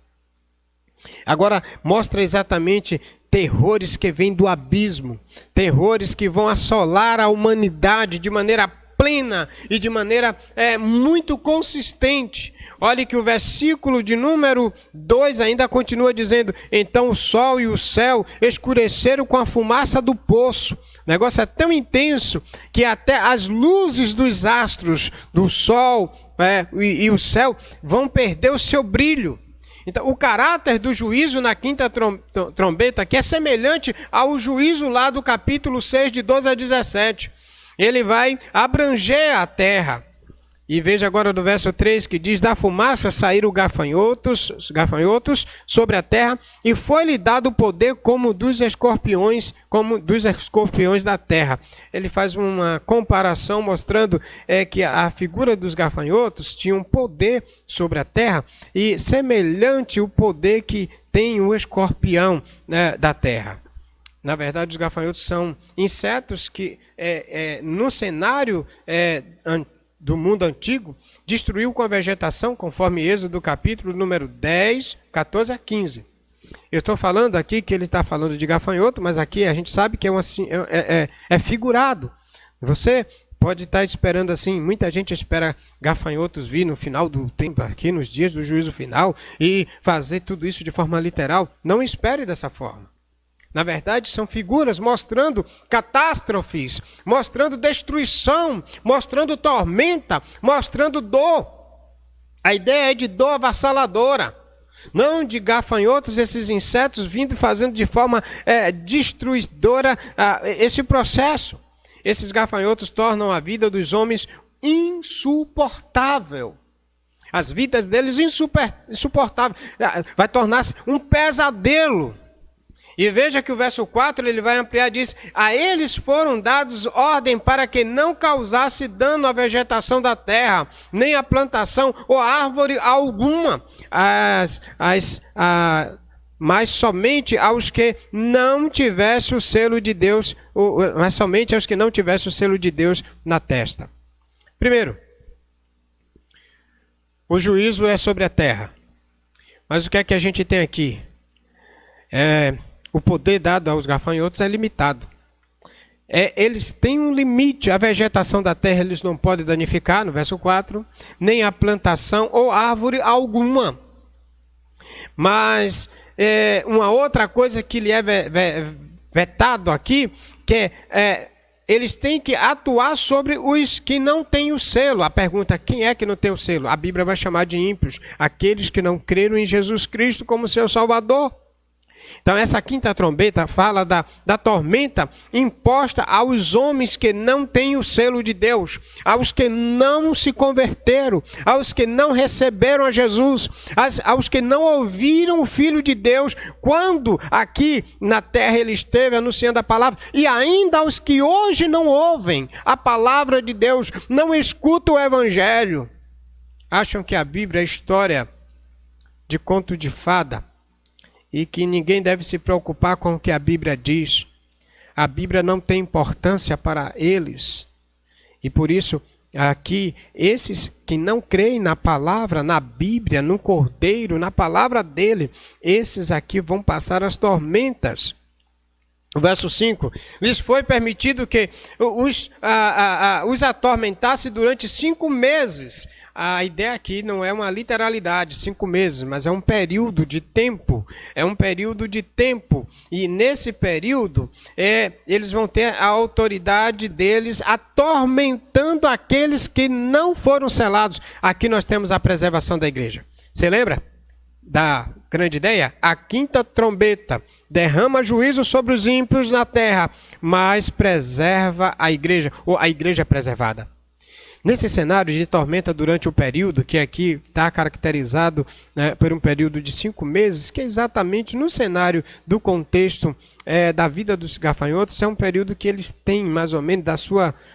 Agora mostra exatamente terrores que vêm do abismo, terrores que vão assolar a humanidade de maneira plena e de maneira muito consistente. Olhe que o versículo de número 2 ainda continua dizendo: então o sol e o céu escureceram com a fumaça do poço. O negócio é tão intenso que até as luzes dos astros, do sol e o céu, vão perder o seu brilho. Então, o caráter do juízo na quinta trombeta, que é semelhante ao juízo lá do capítulo 6, de 12 a 17. Ele vai abranger a terra. E veja agora do verso 3 que diz: da fumaça saíram gafanhotos sobre a terra, e foi-lhe dado o poder como dos escorpiões da terra. Ele faz uma comparação mostrando que a figura dos gafanhotos tinha um poder sobre a terra, e semelhante ao poder que tem o escorpião da terra. Na verdade, os gafanhotos são insetos que, no cenário do mundo antigo, destruiu com a vegetação, conforme Êxodo capítulo número 10, 14 a 15. Eu estou falando aqui que ele está falando de gafanhoto, mas aqui a gente sabe que é figurado. Você pode estar esperando assim, muita gente espera gafanhotos vir no final do tempo, aqui nos dias do juízo final, e fazer tudo isso de forma literal. Não espere dessa forma. Na verdade, são figuras mostrando catástrofes, mostrando destruição, mostrando tormenta, mostrando dor. A ideia é de dor avassaladora, não de gafanhotos, esses insetos vindo fazendo de forma destruidora esse processo. Esses gafanhotos tornam a vida dos homens insuportável. As vidas deles insuportável. Vai tornar-se um pesadelo. E veja que o verso 4 ele vai ampliar e diz: a eles foram dados ordem para que não causasse dano à vegetação da terra, nem à plantação ou árvore alguma. mas somente aos que não tivessem o selo de Deus, mas somente aos que não tivessem o selo de Deus na testa. Primeiro, o juízo é sobre a terra. Mas o que é que a gente tem aqui? O poder dado aos gafanhotos é limitado. Eles têm um limite. A vegetação da terra eles não podem danificar, no verso 4, nem a plantação ou árvore alguma. Mas uma outra coisa que lhe é vetado aqui, que eles têm que atuar sobre os que não têm o selo. A pergunta, quem é que não tem o selo? A Bíblia vai chamar de ímpios, aqueles que não creram em Jesus Cristo como seu Salvador. Então essa quinta trombeta fala da tormenta imposta aos homens que não têm o selo de Deus, aos que não se converteram, aos que não receberam a Jesus, aos que não ouviram o Filho de Deus quando aqui na terra ele esteve anunciando a palavra, e ainda aos que hoje não ouvem a palavra de Deus, não escutam o Evangelho, acham que a Bíblia é história de conto de fada, e que ninguém deve se preocupar com o que a Bíblia diz. A Bíblia não tem importância para eles. E por isso, aqui, esses que não creem na palavra, na Bíblia, no Cordeiro, na palavra dele, esses aqui vão passar as tormentas. O verso 5, lhes foi permitido que os atormentasse durante 5 meses. A ideia aqui não é uma literalidade, 5 meses, mas é um período de tempo. É um período de tempo. E nesse período, eles vão ter a autoridade deles atormentando aqueles que não foram selados. Aqui nós temos a preservação da igreja. Você lembra da grande ideia? A quinta trombeta derrama juízo sobre os ímpios na terra, mas preserva a igreja, ou a igreja é preservada. Nesse cenário de tormenta durante o período, que aqui está caracterizado por um período de 5 meses, que é exatamente no cenário do contexto da vida dos gafanhotos, é um período que eles têm mais ou menos,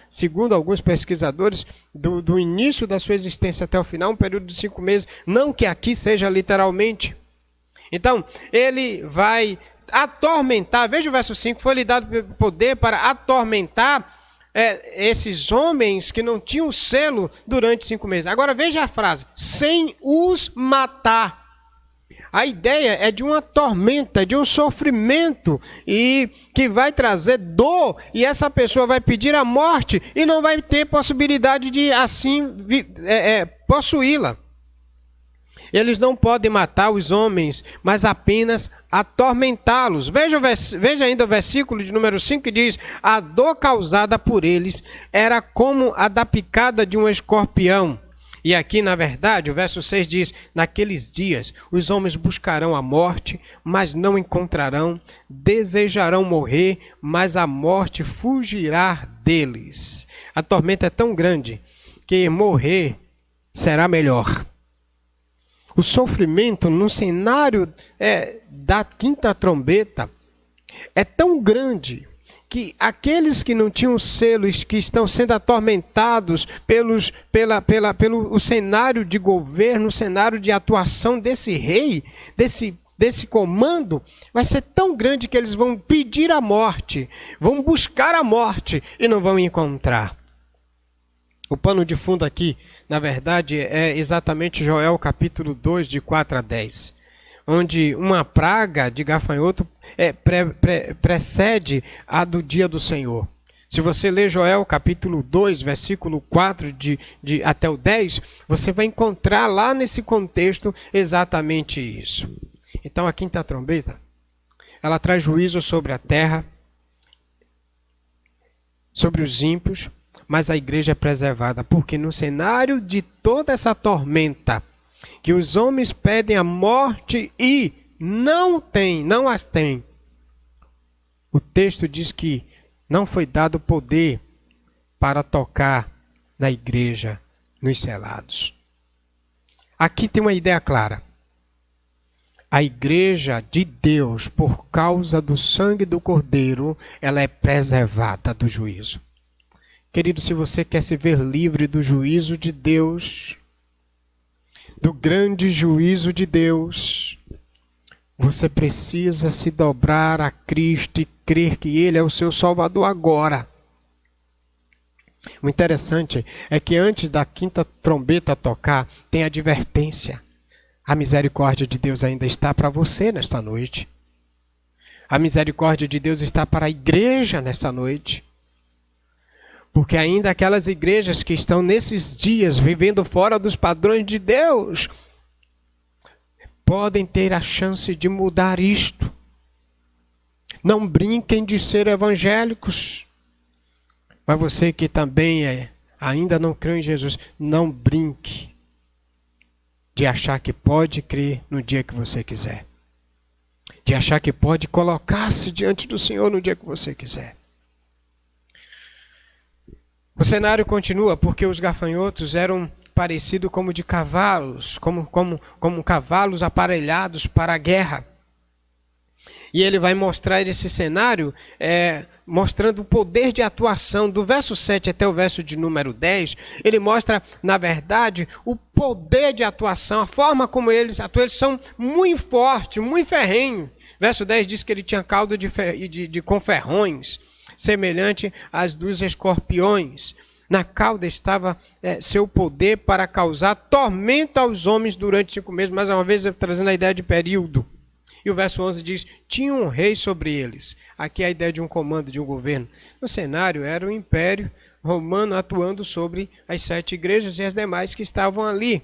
segundo alguns pesquisadores, do início da sua existência até o final, um período de 5 meses, não que aqui seja literalmente. Então, ele vai atormentar, veja o verso 5, foi-lhe dado poder para atormentar esses homens que não tinham selo durante 5 meses. Agora veja a frase, sem os matar. A ideia é de uma tormenta, de um sofrimento, e que vai trazer dor, e essa pessoa vai pedir a morte, e não vai ter possibilidade de assim possuí-la. Eles não podem matar os homens, mas apenas atormentá-los. Veja ainda o versículo de número 5 que diz: a dor causada por eles era como a da picada de um escorpião. E aqui, na verdade, o verso 6 diz: naqueles dias os homens buscarão a morte, mas não encontrarão, desejarão morrer, mas a morte fugirá deles. A tormenta é tão grande que morrer será melhor. O sofrimento no cenário da quinta trombeta é tão grande que aqueles que não tinham selos, que estão sendo atormentados pelo cenário de governo, o cenário de atuação desse rei, desse comando, vai ser tão grande que eles vão pedir a morte, vão buscar a morte e não vão encontrar. O pano de fundo aqui, na verdade, é exatamente Joel capítulo 2, de 4 a 10, onde uma praga de gafanhoto precede a do dia do Senhor. Se você ler Joel capítulo 2, versículo 4 até o 10, você vai encontrar lá nesse contexto exatamente isso. Então a quinta trombeta, ela traz juízo sobre a terra, sobre os ímpios, mas a igreja é preservada, porque no cenário de toda essa tormenta, que os homens pedem a morte e não as têm, o texto diz que não foi dado poder para tocar na igreja, nos selados. Aqui tem uma ideia clara. A igreja de Deus, por causa do sangue do Cordeiro, ela é preservada do juízo. Querido, se você quer se ver livre do juízo de Deus, do grande juízo de Deus, Você precisa se dobrar a Cristo e crer que Ele é o seu Salvador agora. O interessante é que antes da quinta trombeta tocar, tem advertência. A misericórdia de Deus ainda está para você nesta noite. A misericórdia de Deus está para a igreja nessa noite. Porque ainda aquelas igrejas que estão nesses dias vivendo fora dos padrões de Deus podem ter a chance de mudar isto. Não brinquem de ser evangélicos. Mas você que também ainda não crê em Jesus, não brinque de achar que pode crer no dia que você quiser. De achar que pode colocar-se diante do Senhor no dia que você quiser. O cenário continua porque os gafanhotos eram parecidos como de cavalos, como cavalos aparelhados para a guerra. E ele vai mostrar esse cenário mostrando o poder de atuação. Do verso 7 até o verso de número 10, ele mostra, na verdade, o poder de atuação, a forma como eles atuam. Eles são muito fortes, muito ferrenhos. Verso 10 diz que ele tinha cauda com ferrões, semelhante às dos escorpiões. Na cauda estava seu poder para causar tormento aos homens durante 5 meses. Mais uma vez, trazendo a ideia de período. E o verso 11 diz, tinha um rei sobre eles. Aqui é a ideia de um comando, de um governo. No cenário era o Império Romano atuando sobre as 7 igrejas e as demais que estavam ali.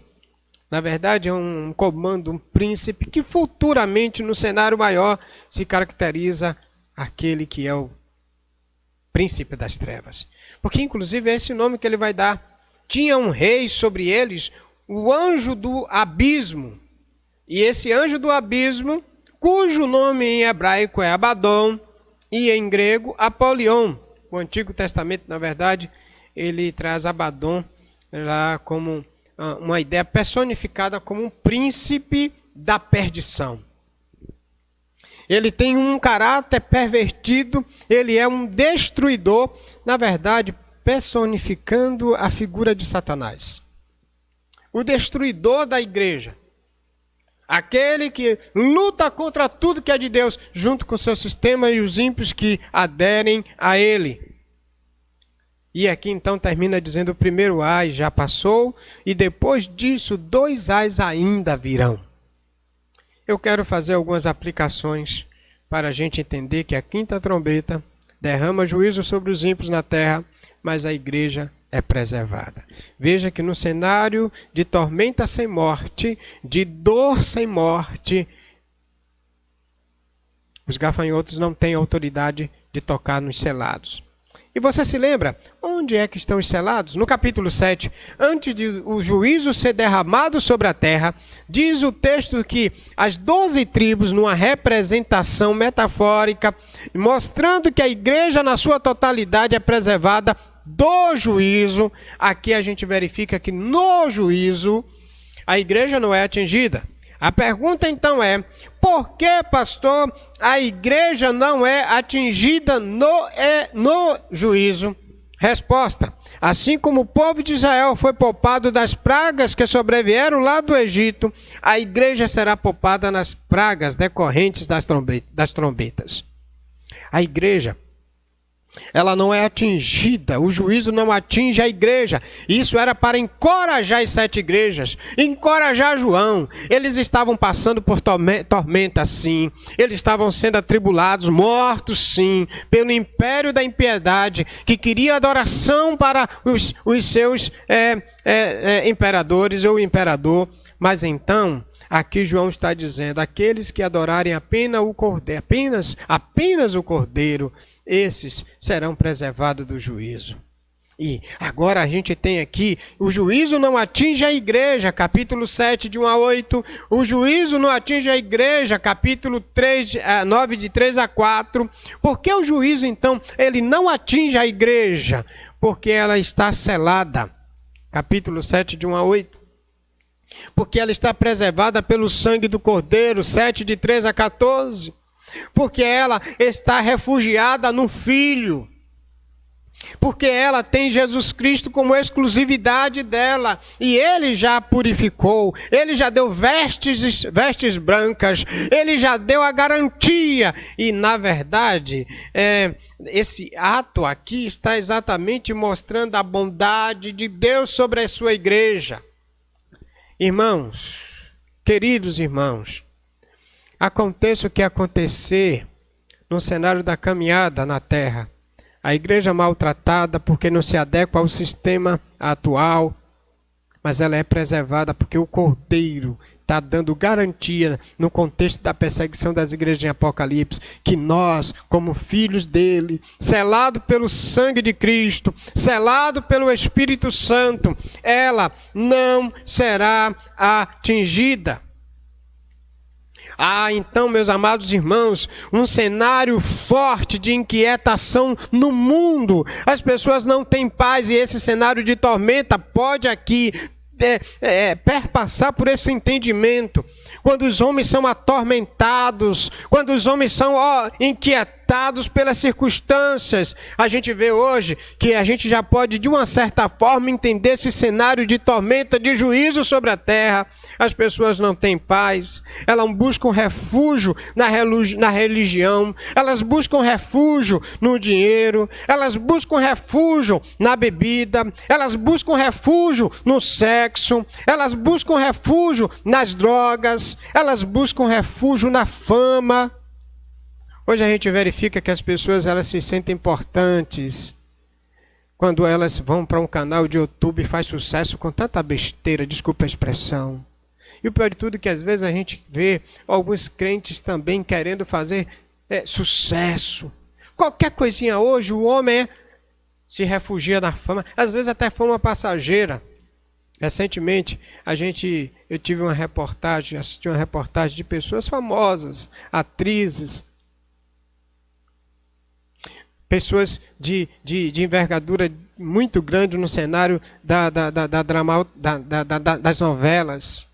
Na verdade, é um comando, um príncipe, que futuramente, no cenário maior, se caracteriza aquele que é o príncipe das trevas. Porque, inclusive, é esse nome que ele vai dar. Tinha um rei sobre eles, o anjo do abismo. E esse anjo do abismo, cujo nome em hebraico é Abaddon e em grego Apolion. O Antigo Testamento, na verdade, ele traz Abaddon lá como uma ideia personificada como um príncipe da perdição. Ele tem um caráter pervertido, ele é um destruidor, na verdade, personificando a figura de Satanás. O destruidor da igreja. Aquele que luta contra tudo que é de Deus, junto com seu sistema e os ímpios que aderem a ele. E aqui então termina dizendo, o primeiro ai já passou, e depois disso 2 ais ainda virão. Eu quero fazer algumas aplicações para a gente entender que a quinta trombeta derrama juízo sobre os ímpios na terra, mas a igreja é preservada. Veja que no cenário de tormenta sem morte, de dor sem morte, os gafanhotos não têm autoridade de tocar nos selados. E você se lembra, onde é que estão os selados? No capítulo 7, antes de o juízo ser derramado sobre a terra, diz o texto que as 12 tribos, numa representação metafórica, mostrando que a igreja na sua totalidade é preservada do juízo. Aqui a gente verifica que no juízo a igreja não é atingida. A pergunta então é, por que, pastor, a igreja não é atingida no juízo? Resposta, assim como o povo de Israel foi poupado das pragas que sobrevieram lá do Egito, a igreja será poupada nas pragas decorrentes das trombetas. A igreja, ela não é atingida, o juízo não atinge a igreja. Isso era para encorajar as 7 igrejas, encorajar João. Eles estavam passando por tormenta, sim. Eles estavam sendo atribulados, mortos, sim, pelo império da impiedade, que queria adoração para os seus imperadores ou imperador. Mas então, aqui João está dizendo, aqueles que adorarem apenas o Cordeiro, esses serão preservados do juízo. E agora a gente tem aqui, o juízo não atinge a igreja, capítulo 7, de 1 a 8. O juízo não atinge a igreja, capítulo 9, de 3 a 4. Por que o juízo, então, ele não atinge a igreja? Porque ela está selada, capítulo 7, de 1 a 8. Porque ela está preservada pelo sangue do Cordeiro, 7, de 3 a 14. Porque ela está refugiada no Filho. Porque ela tem Jesus Cristo como exclusividade dela. E Ele já purificou. Ele já deu vestes brancas. Ele já deu a garantia. E, na verdade, esse ato aqui está exatamente mostrando a bondade de Deus sobre a sua igreja. Irmãos, queridos irmãos, aconteça o que acontecer no cenário da caminhada na terra, a igreja maltratada porque não se adequa ao sistema atual, mas ela é preservada porque o Cordeiro está dando garantia no contexto da perseguição das igrejas em Apocalipse, que nós, como filhos dele, selado pelo sangue de Cristo, selado pelo Espírito Santo, ela não será atingida. Então, meus amados irmãos, um cenário forte de inquietação no mundo. As pessoas não têm paz e esse cenário de tormenta pode aqui perpassar por esse entendimento. Quando os homens são atormentados, quando os homens são inquietados pelas circunstâncias, a gente vê hoje que a gente já pode, de uma certa forma, entender esse cenário de tormenta, de juízo sobre a terra. As pessoas não têm paz, elas buscam refúgio na religião, elas buscam refúgio no dinheiro, elas buscam refúgio na bebida, elas buscam refúgio no sexo, elas buscam refúgio nas drogas, elas buscam refúgio na fama. Hoje a gente verifica que as pessoas elas se sentem importantes quando elas vão para um canal de YouTube e faz sucesso com tanta besteira, desculpa a expressão. E o pior de tudo é que às vezes a gente vê alguns crentes também querendo fazer sucesso. Qualquer coisinha hoje, o homem se refugia na fama, às vezes até fama passageira. Recentemente, eu tive uma reportagem, assisti uma reportagem de pessoas famosas, atrizes, pessoas de envergadura muito grande no cenário das novelas,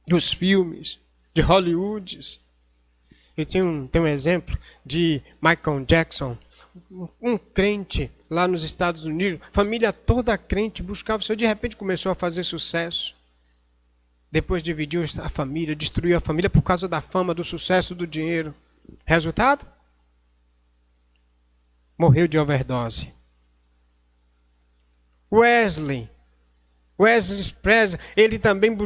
dos filmes, de Hollywood. Eu tem um exemplo de Michael Jackson, um crente lá nos Estados Unidos, família toda crente, buscava o Senhor, de repente começou a fazer sucesso. Depois dividiu a família, destruiu a família por causa da fama, do sucesso, do dinheiro. Resultado? Morreu de overdose. Wesley Presley, ele também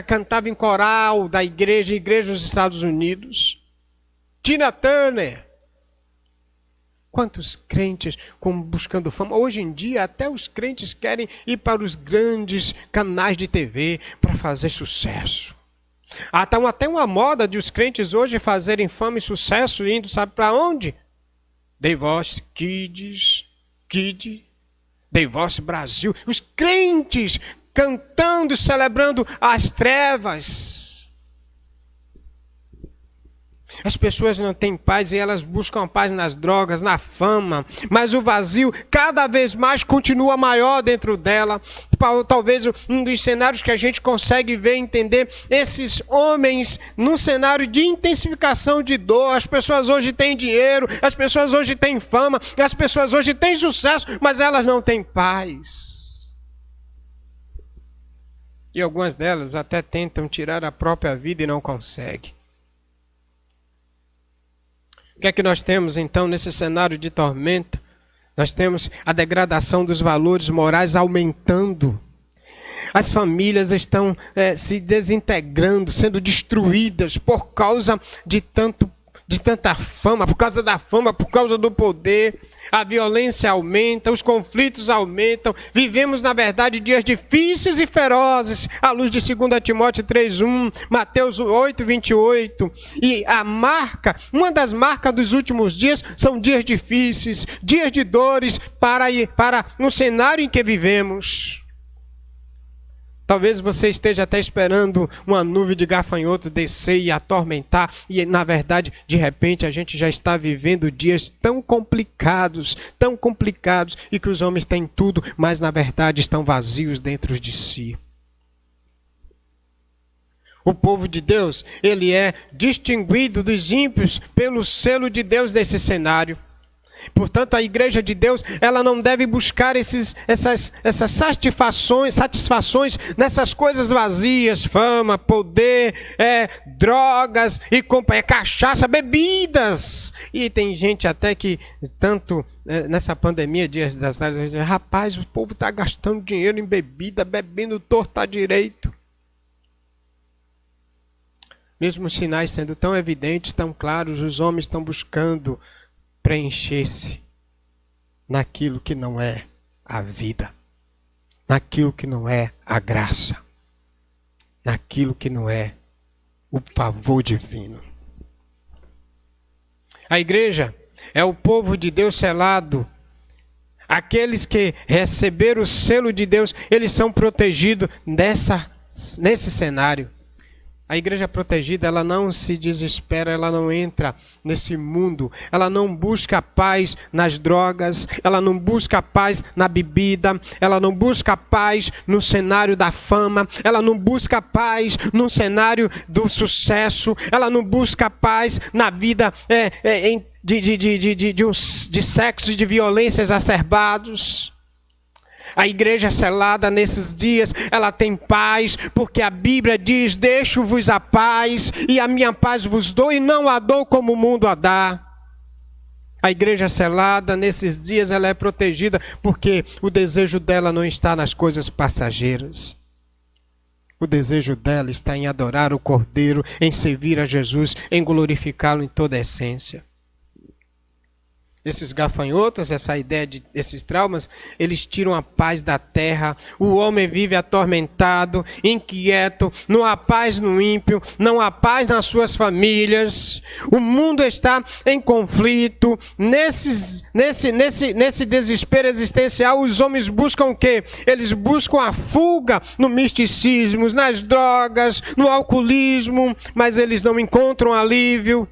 cantava em coral da igreja dos Estados Unidos. Tina Turner. Quantos crentes buscando fama? Hoje em dia, até os crentes querem ir para os grandes canais de TV para fazer sucesso. Tá até uma moda de os crentes hoje fazerem fama e sucesso indo, sabe para onde? The Voice Kids, The Voice Brasil. Os crentes cantando, celebrando as trevas. As pessoas não têm paz e elas buscam paz nas drogas, na fama. Mas o vazio cada vez mais continua maior dentro dela. Talvez um dos cenários que a gente consegue ver e entender esses homens num cenário de intensificação de dor. As pessoas hoje têm dinheiro, as pessoas hoje têm fama, as pessoas hoje têm sucesso, mas elas não têm paz. E algumas delas até tentam tirar a própria vida e não conseguem. O que é que nós temos então nesse cenário de tormenta? Nós temos a degradação dos valores morais aumentando. As famílias estão se desintegrando, sendo destruídas por causa de tanta fama, por causa da fama, por causa do poder. A violência aumenta, os conflitos aumentam. Vivemos, na verdade, dias difíceis e ferozes, à luz de 2 Timóteo 3:1, Mateus 8:28. E uma das marcas dos últimos dias são dias difíceis, dias de dores no cenário em que vivemos. Talvez você esteja até esperando uma nuvem de gafanhoto descer e atormentar. E, na verdade, de repente, a gente já está vivendo dias tão complicados, e que os homens têm tudo, mas, na verdade, estão vazios dentro de si. O povo de Deus, ele é distinguido dos ímpios pelo selo de Deus desse cenário. Portanto, a igreja de Deus, ela não deve buscar essas satisfações nessas coisas vazias, fama, poder, drogas e cachaça, bebidas. E tem gente até que, tanto nessa pandemia, Dias das Nações, rapaz, o povo está gastando dinheiro em bebida, bebendo torto à direito. Mesmo os sinais sendo tão evidentes, tão claros, os homens estão buscando preencher-se naquilo que não é a vida, naquilo que não é a graça, naquilo que não é o favor divino. A igreja é o povo de Deus selado. Aqueles que receberam o selo de Deus, eles são protegidos nesse cenário. A igreja protegida, ela não se desespera, ela não entra nesse mundo, ela não busca paz nas drogas, ela não busca paz na bebida, ela não busca paz no cenário da fama, ela não busca paz no cenário do sucesso, ela não busca paz na vida de sexo e de violência exacerbados. A igreja selada nesses dias, ela tem paz, porque a Bíblia diz, deixo-vos a paz, e a minha paz vos dou, e não a dou como o mundo a dá. A igreja selada nesses dias, ela é protegida, porque o desejo dela não está nas coisas passageiras. O desejo dela está em adorar o Cordeiro, em servir a Jesus, em glorificá-lo em toda a essência. Esses gafanhotos, essa ideia desses traumas, eles tiram a paz da terra. O homem vive atormentado, inquieto, não há paz no ímpio, não há paz nas suas famílias. O mundo está em conflito. Nesse desespero existencial, os homens buscam o quê? Eles buscam a fuga no misticismo, nas drogas, no alcoolismo, mas eles não encontram alívio.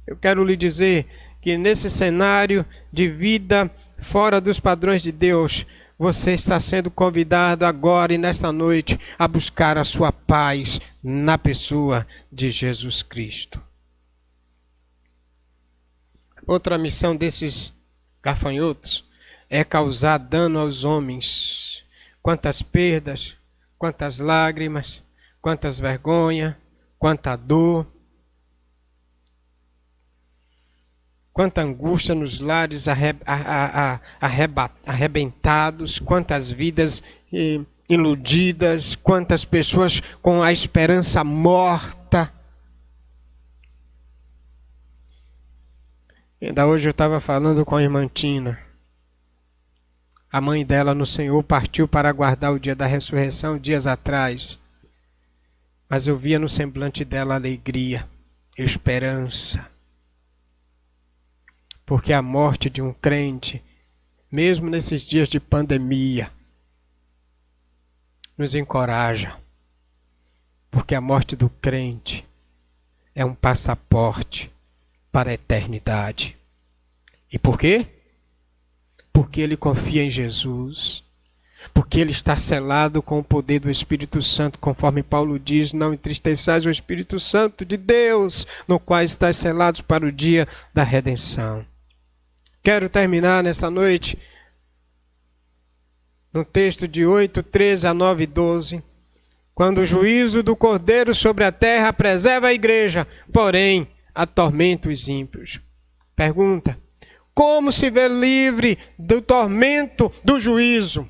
Eu quero lhe dizer que nesse cenário de vida fora dos padrões de Deus, você está sendo convidado agora e nesta noite a buscar a sua paz na pessoa de Jesus Cristo. Outra missão desses gafanhotos é causar dano aos homens. Quantas perdas, quantas lágrimas, quantas vergonhas, quanta dor. Quanta angústia nos lares arrebentados, quantas vidas iludidas, quantas pessoas com a esperança morta. Ainda hoje eu estava falando com a irmã Tina. A mãe dela no Senhor partiu para aguardar o dia da ressurreição dias atrás. Mas eu via no semblante dela alegria, esperança. Porque a morte de um crente, mesmo nesses dias de pandemia, nos encoraja. Porque a morte do crente é um passaporte para a eternidade. E por quê? Porque ele confia em Jesus. Porque ele está selado com o poder do Espírito Santo, conforme Paulo diz, não entristeçais o Espírito Santo de Deus, no qual estáis selados para o dia da redenção. Quero terminar nessa noite no texto de 8:13 a 9:12. Quando o juízo do Cordeiro sobre a terra preserva a igreja, porém atormenta os ímpios. Pergunta: como se vê livre do tormento do juízo?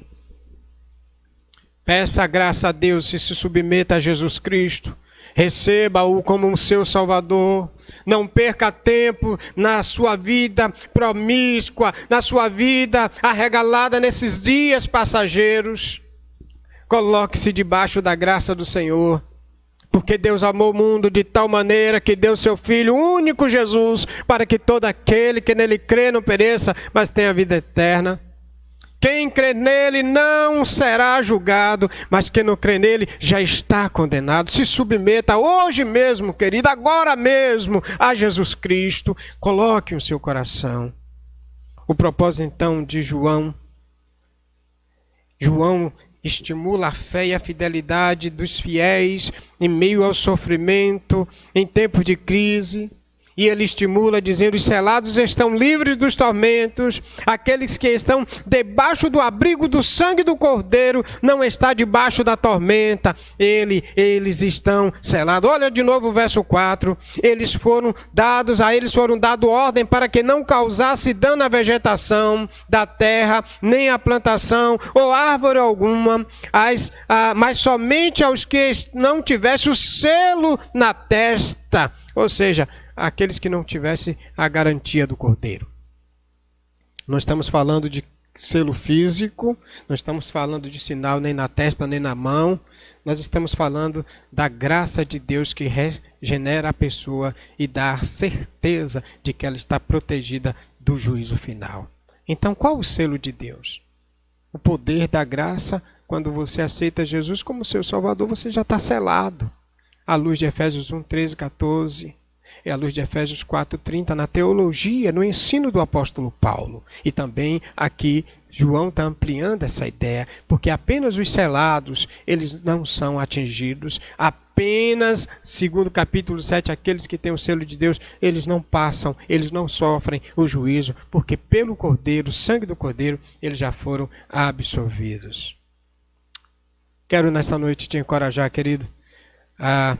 Peça graça a Deus e se submeta a Jesus Cristo. Receba-o como seu Salvador. Não perca tempo na sua vida promíscua, na sua vida arregalada nesses dias passageiros. Coloque-se debaixo da graça do Senhor. Porque Deus amou o mundo de tal maneira que deu seu Filho, o único Jesus, para que todo aquele que nele crê não pereça, mas tenha vida eterna. Quem crê nele não será julgado, mas quem não crê nele já está condenado. Se submeta hoje mesmo, querido, agora mesmo, a Jesus Cristo. Coloque o seu coração. O propósito então de João estimula a fé e a fidelidade dos fiéis em meio ao sofrimento, em tempos de crise. E ele estimula dizendo: os selados estão livres dos tormentos, aqueles que estão debaixo do abrigo do sangue do Cordeiro não está debaixo da tormenta, eles estão selados. Olha de novo o verso 4, a eles foram dado ordem para que não causasse dano à vegetação da terra, nem à plantação ou árvore alguma, mas somente aos que não tivessem o selo na testa, ou seja, aqueles que não tivessem a garantia do Cordeiro. Não estamos falando de selo físico, não estamos falando de sinal nem na testa nem na mão, nós estamos falando da graça de Deus que regenera a pessoa e dá a certeza de que ela está protegida do juízo final. Então, qual o selo de Deus? O poder da graça. Quando você aceita Jesus como seu Salvador, você já está selado. À luz de Efésios 1, 13, 14... é a luz de Efésios 4:30 na teologia, no ensino do apóstolo Paulo. E também aqui João está ampliando essa ideia, porque apenas os selados, eles não são atingidos. Apenas, segundo o capítulo 7, aqueles que têm o selo de Deus, eles não passam, eles não sofrem o juízo, porque pelo Cordeiro, o sangue do Cordeiro, eles já foram absolvidos. Quero nesta noite te encorajar, querido, a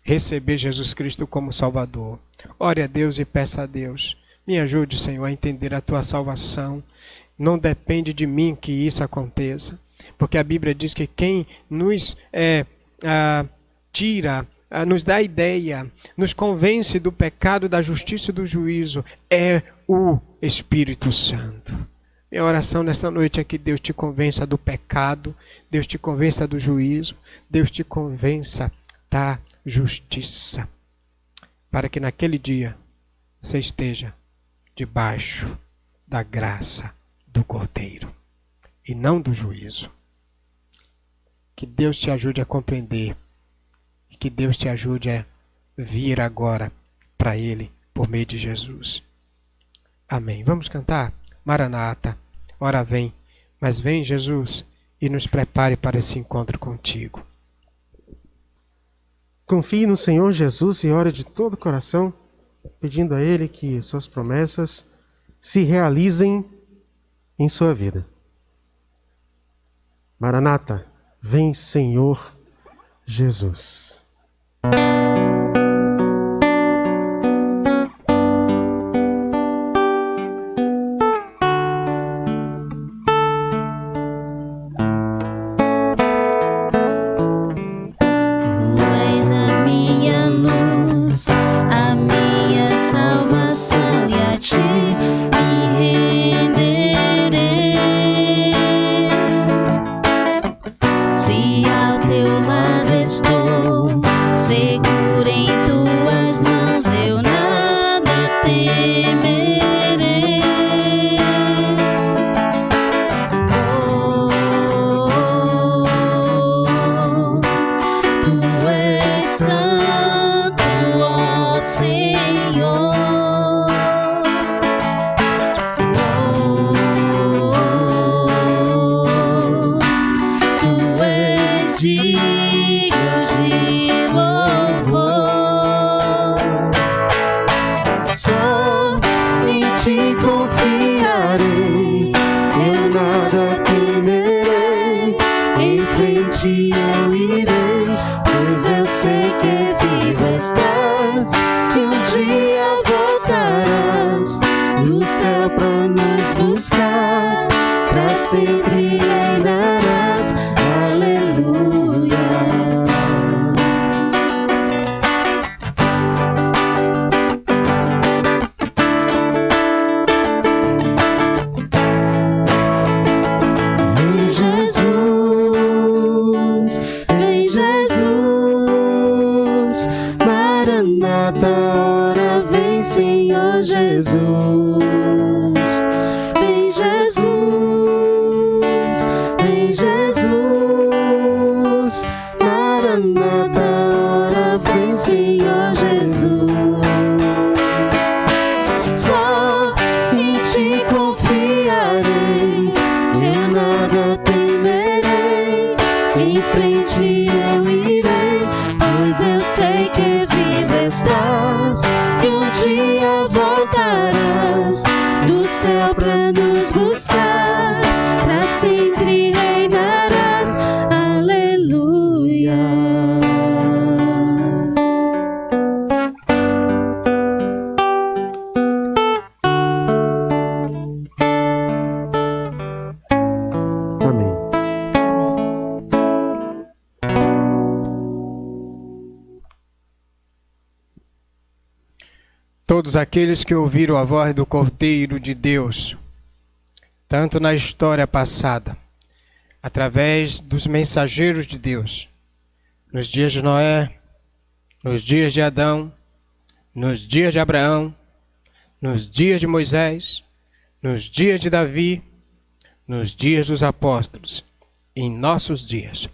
receber Jesus Cristo como Salvador. Ore a Deus e peça a Deus: me ajude, Senhor, a entender a tua salvação. Não depende de mim que isso aconteça, porque a Bíblia diz que quem nos nos dá ideia, nos convence do pecado, da justiça e do juízo é o Espírito Santo. Minha oração nessa noite é que Deus te convença do pecado, Deus te convença do juízo, Deus te convença da justiça, para que naquele dia você esteja debaixo da graça do Cordeiro e não do juízo. Que Deus te ajude a compreender e que Deus te ajude a vir agora para Ele por meio de Jesus. Amém. Vamos cantar? Maranata, ora vem, mas vem Jesus e nos prepare para esse encontro contigo. Confie no Senhor Jesus e ore de todo o coração, pedindo a Ele que suas promessas se realizem em sua vida. Maranata, vem Senhor Jesus. Vem Jesus, céu pra nos buscar, pra sempre reinarás. Aleluia. Amém. Todos aqueles que ouviram a voz do Cordeiro de Deus, tanto na história passada, através dos mensageiros de Deus, nos dias de Noé, nos dias de Adão, nos dias de Abraão, nos dias de Moisés, nos dias de Davi, nos dias dos apóstolos, em nossos dias,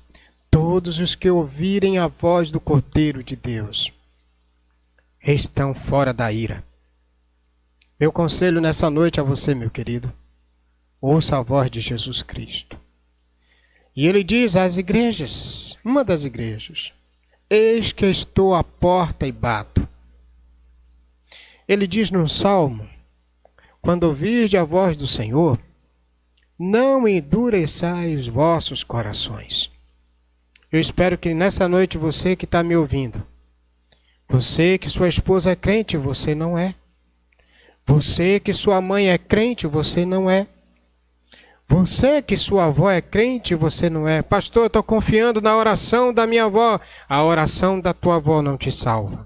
todos os que ouvirem a voz do Cordeiro de Deus estão fora da ira. Meu conselho nessa noite a você, meu querido, ouça a voz de Jesus Cristo. E ele diz às igrejas, uma das igrejas, eis que estou à porta e bato. Ele diz num salmo, quando ouvirdes a voz do Senhor, não endureçais os vossos corações. Eu espero que nessa noite você que está me ouvindo, você que sua esposa é crente, você não é. Você que sua mãe é crente, você não é. Você que sua avó é crente, você não é. Pastor, eu estou confiando na oração da minha avó. A oração da tua avó não te salva.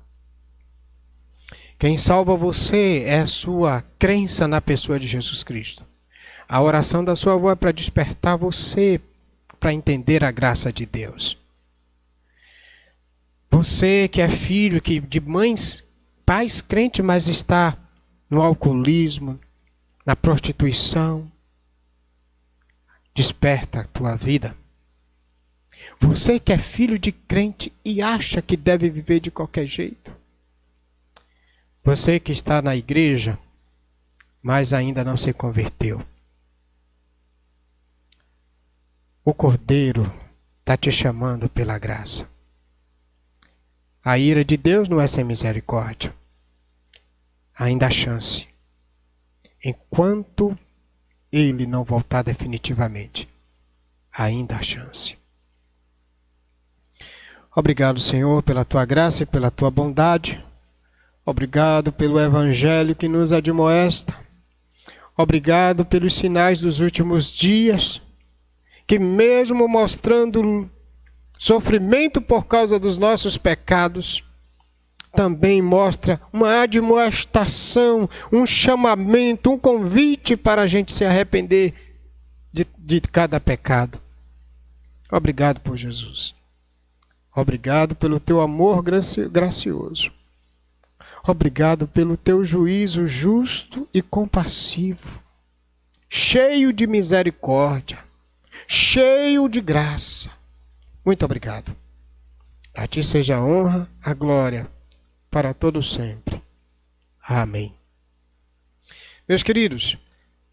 Quem salva você é a sua crença na pessoa de Jesus Cristo. A oração da sua avó é para despertar você para entender a graça de Deus. Você que é filho de mães, pais crentes, mas está no alcoolismo, na prostituição, desperta a tua vida. Você que é filho de crente e acha que deve viver de qualquer jeito. Você que está na igreja, mas ainda não se converteu. O Cordeiro está te chamando pela graça. A ira de Deus não é sem misericórdia. Ainda há chance. Enquanto ele não voltar definitivamente, ainda há chance. Obrigado, Senhor, pela tua graça e pela tua bondade. Obrigado pelo evangelho que nos admoesta. Obrigado pelos sinais dos últimos dias, que mesmo mostrando sofrimento por causa dos nossos pecados, também mostra uma admoestação, um chamamento, um convite para a gente se arrepender de cada pecado. Obrigado por Jesus. Obrigado pelo teu amor gracioso. Obrigado pelo teu juízo justo e compassivo, cheio de misericórdia, cheio de graça. Muito obrigado. A ti seja a honra, a glória, para todo sempre. Amém. Meus queridos,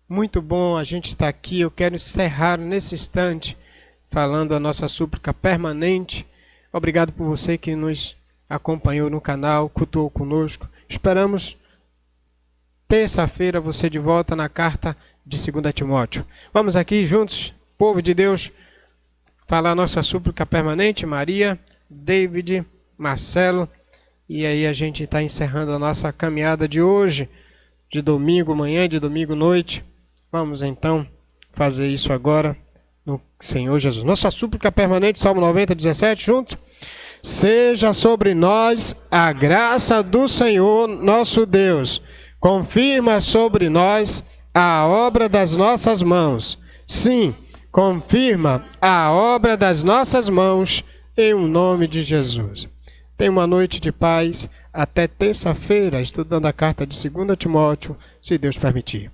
muito bom a gente estar aqui. Eu quero encerrar nesse instante falando a nossa súplica permanente. Obrigado por você que nos acompanhou no canal, cultuou conosco. Esperamos terça-feira você de volta na carta de 2 Timóteo. Vamos aqui juntos, povo de Deus, falar a nossa súplica permanente. Maria, David, Marcelo. E aí a gente está encerrando a nossa caminhada de hoje, de domingo manhã, de domingo noite. Vamos então fazer isso agora no Senhor Jesus. Nossa súplica permanente, Salmo 90, 17, juntos. Seja sobre nós a graça do Senhor nosso Deus. Confirma sobre nós a obra das nossas mãos. Sim, confirma a obra das nossas mãos em nome de Jesus. Tenha uma noite de paz. Até terça-feira, estudando a carta de 2 Timóteo, se Deus permitir.